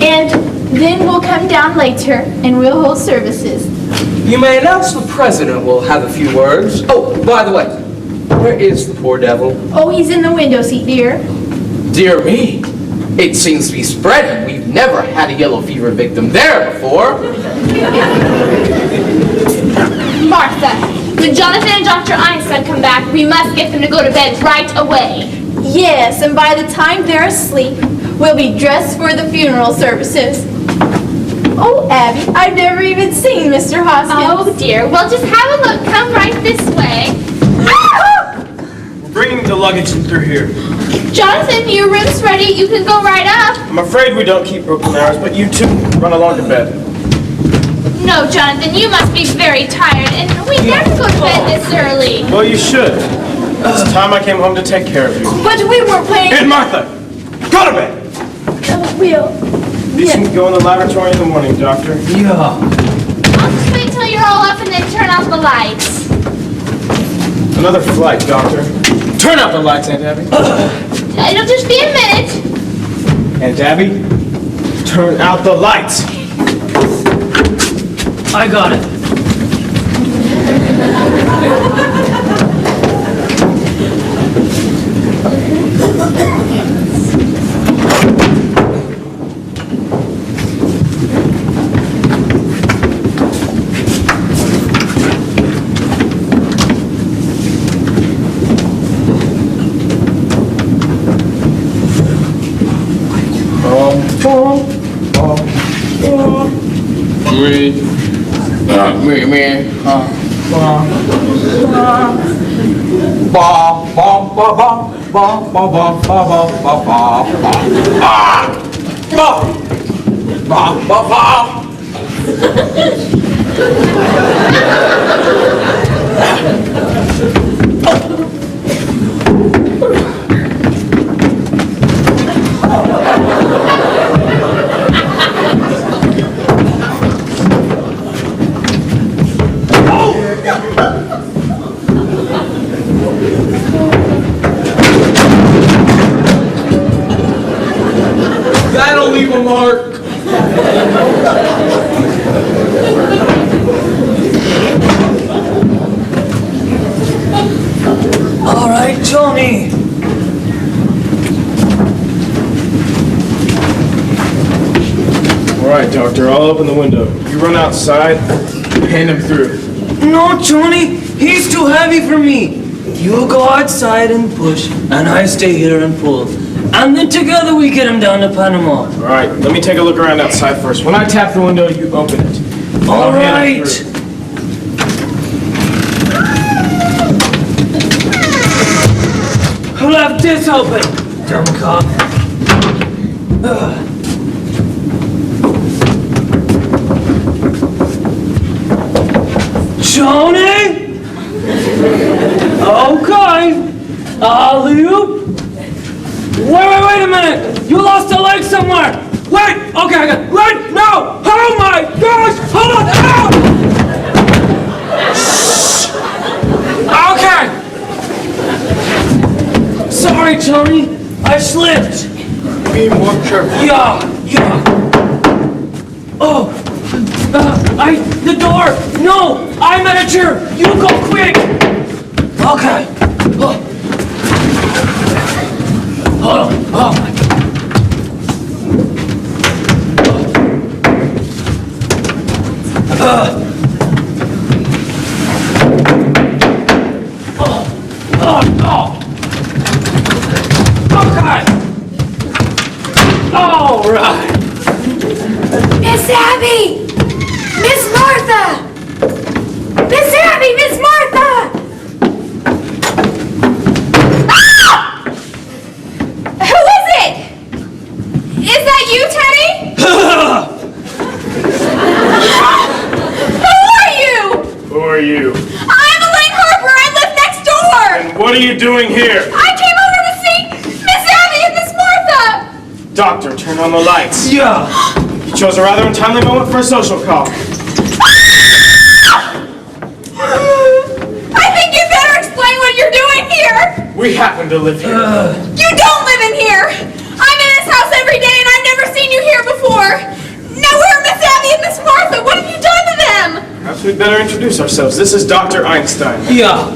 And then we'll come down later and we'll hold services. You may announce the president will have a few words. Oh, by the way, where is the poor devil? Oh, he's in the window seat, dear. Dear me, it seems to be spreading. We've never had a yellow fever victim there before. Martha, when Jonathan and Dr. Einstein come back, we must get them to go to bed right away. Yes, and by the time they're asleep, we'll be dressed for the funeral services. Oh, Abby, I've never even seen Mr. Hoskins. Oh dear, well just have a look, come right this way. We're bringing the luggage in through here. Jonathan, your room's ready, you can go right up. I'm afraid we don't keep broken hours, but you two run along to bed. No, Jonathan, you must be very tired, and we never go to bed this early. Well, you should. It's time I came home to take care of you. But we weren't planning. And Martha, go to bed! You can go in the laboratory in the morning, Doctor. Yeah. I'll just wait till you're all up and then turn off the lights. Another flight, Doctor. Turn out the lights, Aunt Abby. It'll just be a minute. Aunt Abby, turn out the lights. I got it. That'll leave a mark. All right, Johnny. All right, Doctor, I'll open the window. You run outside, hand him through. No, Johnny, he's too heavy for me. You go outside and push, and I stay here and pull. And then together we get him down to Panama. All right, let me take a look around outside first. When I tap the window, you open it. All I'll hand him right. through. Who left this open? Dumb cop. Johnny? Okay. Alley-oop. Wait a minute! You lost a leg somewhere! Wait! Okay, I got it. Wait! No! Oh my gosh! Hold on! Ow! Okay! Sorry, Johnny. I slipped. Be more careful. Yeah. Oh! The door! No! I'm at a chair! You go quick! Okay. Oh. Hold on. Oh my God. Okay. All right. Miss Abby! Miss Martha! Miss Abby! Miss Martha! Ah! Who is it? Is that you, Teddy? Who are you? Who are you? I'm Elaine Harper. I live next door. And what are you doing here? I came over to see Miss Abby and Miss Martha. Doctor, turn on the lights. Yeah. You chose a rather untimely moment for a social call. I think you better explain what you're doing here. We happen to live here. You don't live in here. I'm in this house every day and I've never seen you here before. Now where are Miss Abby and Miss Martha? What have you done to them? Perhaps we'd better introduce ourselves. This is Dr. Einstein. Yeah.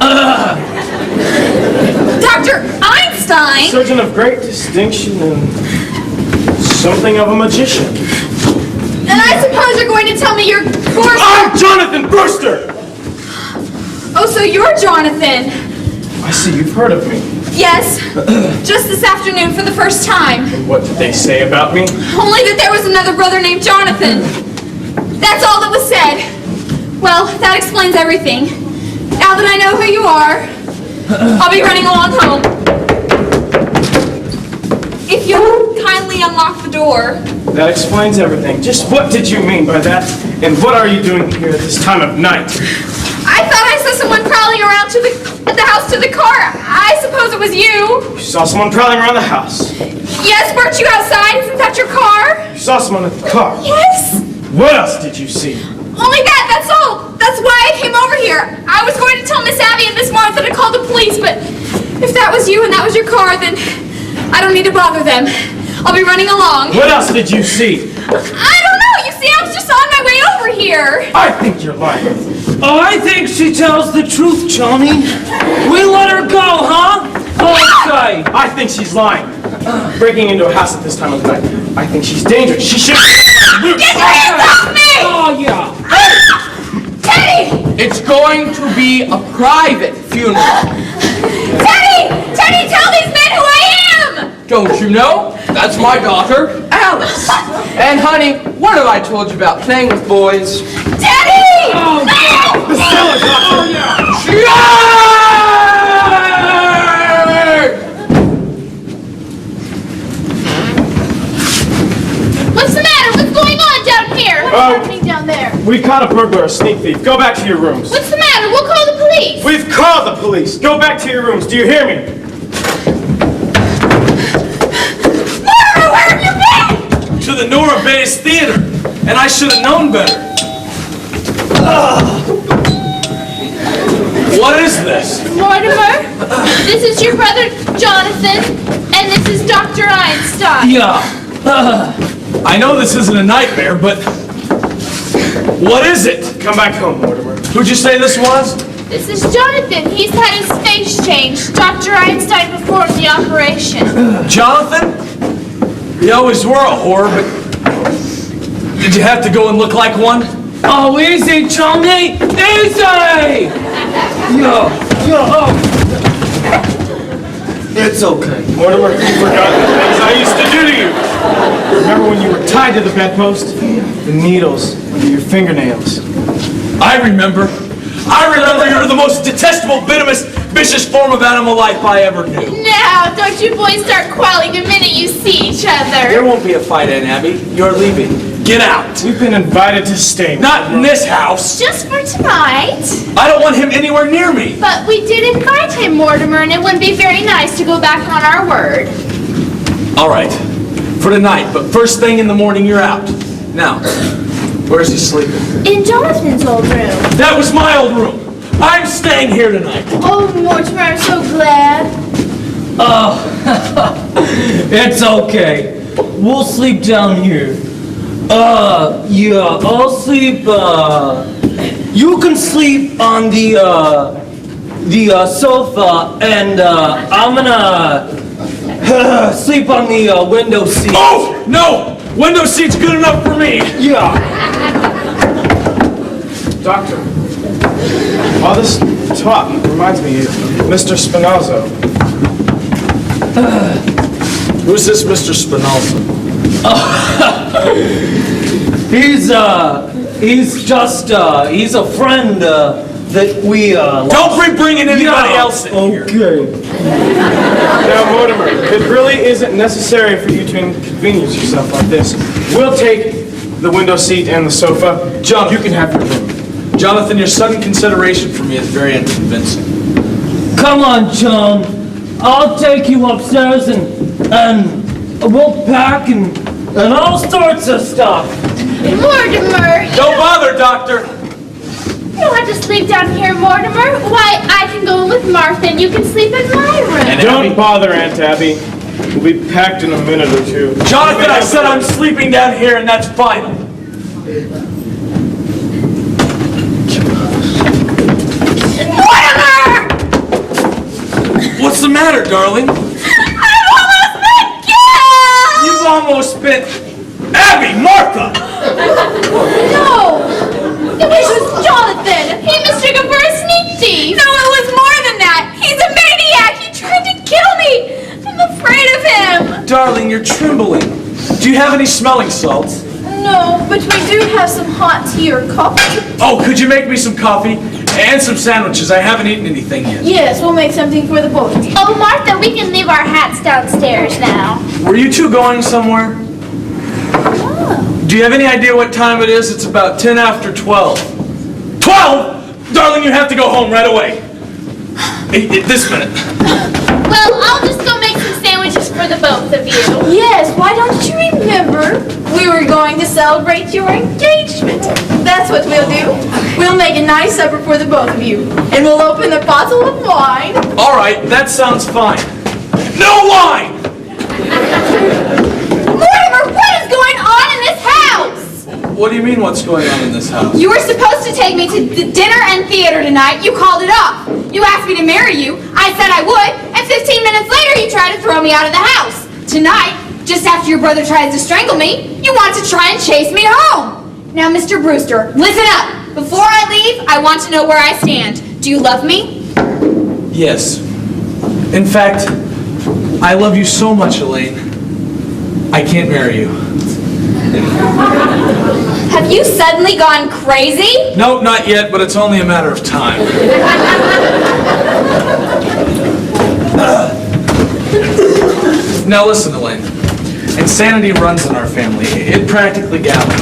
Dr. Einstein? Surgeon of great distinction and something of a magician. And I suppose you're going to tell me your course... I'm Jonathan Brewster! Oh, so you're Jonathan. I see you've heard of me. Yes. Just this afternoon for the first time. And what did they say about me? Only that there was another brother named Jonathan. That's all that was said. Well, that explains everything. Now that I know who you are, I'll be running along home. If you'll kindly unlock the door. That explains everything. Just what did you mean by that? And what are you doing here at this time of night? I thought I saw someone prowling around at the house to the car. I suppose it was you. You saw someone prowling around the house. Yes, weren't you outside? Isn't that your car? You saw someone at the car. Yes. What else did you see? Only that, that's all. That's why I came over here. I was going to tell Miss Abby and Miss Martha to call the police, but if that was you and that was your car, then I don't need to bother them. I'll be running along. What else did you see? I don't know. You see, I was just on my way over here. I think you're lying. Oh, I think she tells the truth, Johnny. We let her go, huh? Okay. I think she's lying. Breaking into a house at this time of the night. I think she's dangerous. She should. Get your hands off me! Oh, yeah. Teddy! It's going to be a private funeral. Teddy! Teddy, tell these men who I am! Don't you know? That's my daughter, Alice. And honey, what have I told you about playing with boys? Teddy! Oh, no! The cellar, Doctor! Oh, yeah. What's the matter? What's going on down here? What's happening down there? We caught a burglar, a sneak thief. Go back to your rooms. What's the matter? We'll call the police. We've called the police. Go back to your rooms. Do you hear me? Laura, where have you been? To the Nora Bayes Theater, and I should have known better. What is this? Mortimer, this is your brother Jonathan, and this is Dr. Einstein. Yeah. I know this isn't a nightmare, but what is it? Come back home, Mortimer. Who'd you say this was? This is Jonathan. He's had his face changed. Dr. Einstein performed the operation. Jonathan? You always were a whore, but did you have to go and look like one? Oh, easy, Johnny. Easy. Yeah. It's okay. Mortimer, you've forgotten the things I used to do to you. Remember when you were tied to the bedpost? The needles under your fingernails. I remember. You're the most detestable, venomous, vicious form of animal life I ever knew. Now, don't you boys start quarreling the minute you see each other. There won't be a fight, Aunt Abby. You're leaving. Get out. We've been invited to stay. Not in this house. Just for tonight. I don't want him anywhere near me. But we did invite him, Mortimer, and it wouldn't be very nice to go back on our word. All right. For tonight, but first thing in the morning, you're out. Now, where's he sleeping? In Jonathan's old room. That was my old room. I'm staying here tonight. Oh, Mortimer, I'm so glad. Oh, it's okay. We'll sleep down here. Yeah, I'll sleep, you can sleep on the sofa, and, I'm gonna sleep on the window seat. Oh, no! Window seat's good enough for me. Yeah. Doctor, all this talk reminds me of Mr. Spinozzo. Who's this Mr. Spinozza? He's a friend, that we, Don't be bringing anybody else in here. Okay. Now, Mortimer, it really isn't necessary for you to inconvenience yourself like this. We'll take the window seat and the sofa. John, You can have your room. Jonathan, your sudden consideration for me is very unconvincing. Come on, John. I'll take you upstairs and we'll pack and all sorts of stuff. Mortimer, Don't bother, Doctor. you don't have to sleep down here, Mortimer. Why, I can go in with Martha and you can sleep in my room. Don't bother, Aunt Abby. We'll be packed in a minute or two. Jonathan, I said I'm sleeping down here, and that's final. Mortimer! What's the matter, darling? I've almost been killed! You've almost been... Abby! Martha! No! It was Jonathan! He mistook him for a sneak thief! No, it was more than that. He's a maniac. He tried to kill me. I'm afraid of him. Darling, you're trembling. Do you have any smelling salts? No, but we do have some hot tea or coffee. Oh, could you make me some coffee? And some sandwiches. I haven't eaten anything yet. Yes, we'll make something for the both of you. Oh, Martha, we can leave our hats downstairs now. Were you two going somewhere? Do you have any idea what time it is? It's about 10 after 12. 12? Darling, you have to go home right away. This minute. Well, I'll just go make some sandwiches for the both of you. Yes, why don't you remember we were going to celebrate your engagement? That's what we'll do. We'll make a nice supper for the both of you. And we'll open a bottle of wine. All right, that sounds fine. No wine! Mortimer, what is going on in this house? What do you mean, what's going on in this house? You were supposed to take me to the dinner and theater tonight. You called it off. You asked me to marry you. I said I would. And 15 minutes later, you tried to throw me out of the house. Tonight, just after your brother tries to strangle me, you want to try and chase me home. Now, Mr. Brewster, listen up. Before I leave, I want to know where I stand. Do you love me? Yes. In fact, I love you so much, Elaine. I can't marry you. Have you suddenly gone crazy? No, not yet, but it's only a matter of time. Now listen, Elaine. Insanity runs in our family. It practically gathers.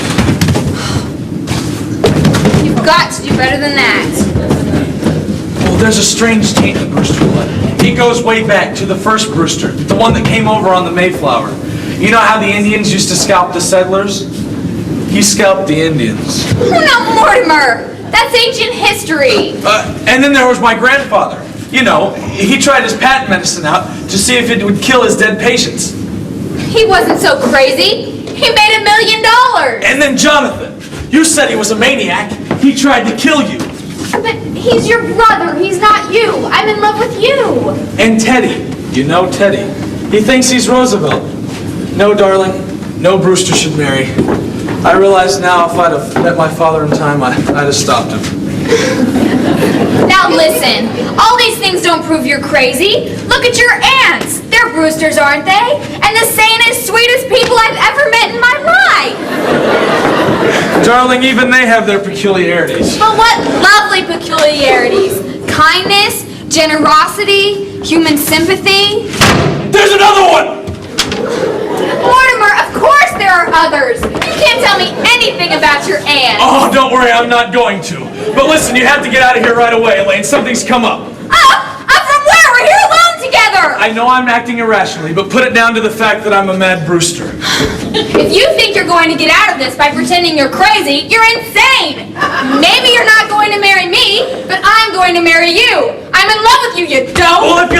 You've got to do better than that. Well, there's a strange taint in Brewster blood. He goes way back to the first Brewster, the one that came over on the Mayflower. You know how the Indians used to scalp the settlers? He scalped the Indians. Oh, no, Mortimer. That's ancient history. And then there was my grandfather. You know, he tried his patent medicine out to see if it would kill his dead patients. He wasn't so crazy. He made $1 million. And then Jonathan. You said he was a maniac. He tried to kill you. But he's your brother. He's not you. I'm in love with you. And Teddy. You know Teddy. He thinks he's Roosevelt. No, darling. No Brewster should marry. I realize now if I'd have met my father in time, I'd have stopped him. Now listen. All these things don't prove you're crazy. Look at your aunts. They're Brewsters, aren't they? And the sanest, sweetest people I've ever met in my life. Darling, even they have their peculiarities. But what lovely peculiarities. Kindness, generosity, human sympathy. There's another one! Mortimer, of course there are others. You can't tell me anything about your aunt. Oh, don't worry, I'm not going to. But listen, you have to get out of here right away, Elaine. Something's come up. I'm from where? We're here alone together. I know I'm acting irrationally, but put it down to the fact that I'm a mad Brewster. If you think you're going to get out of this by pretending you're crazy, you're insane. Maybe you're not going to marry me, but I'm going to marry you. I'm in love with you, you dope. Well, if you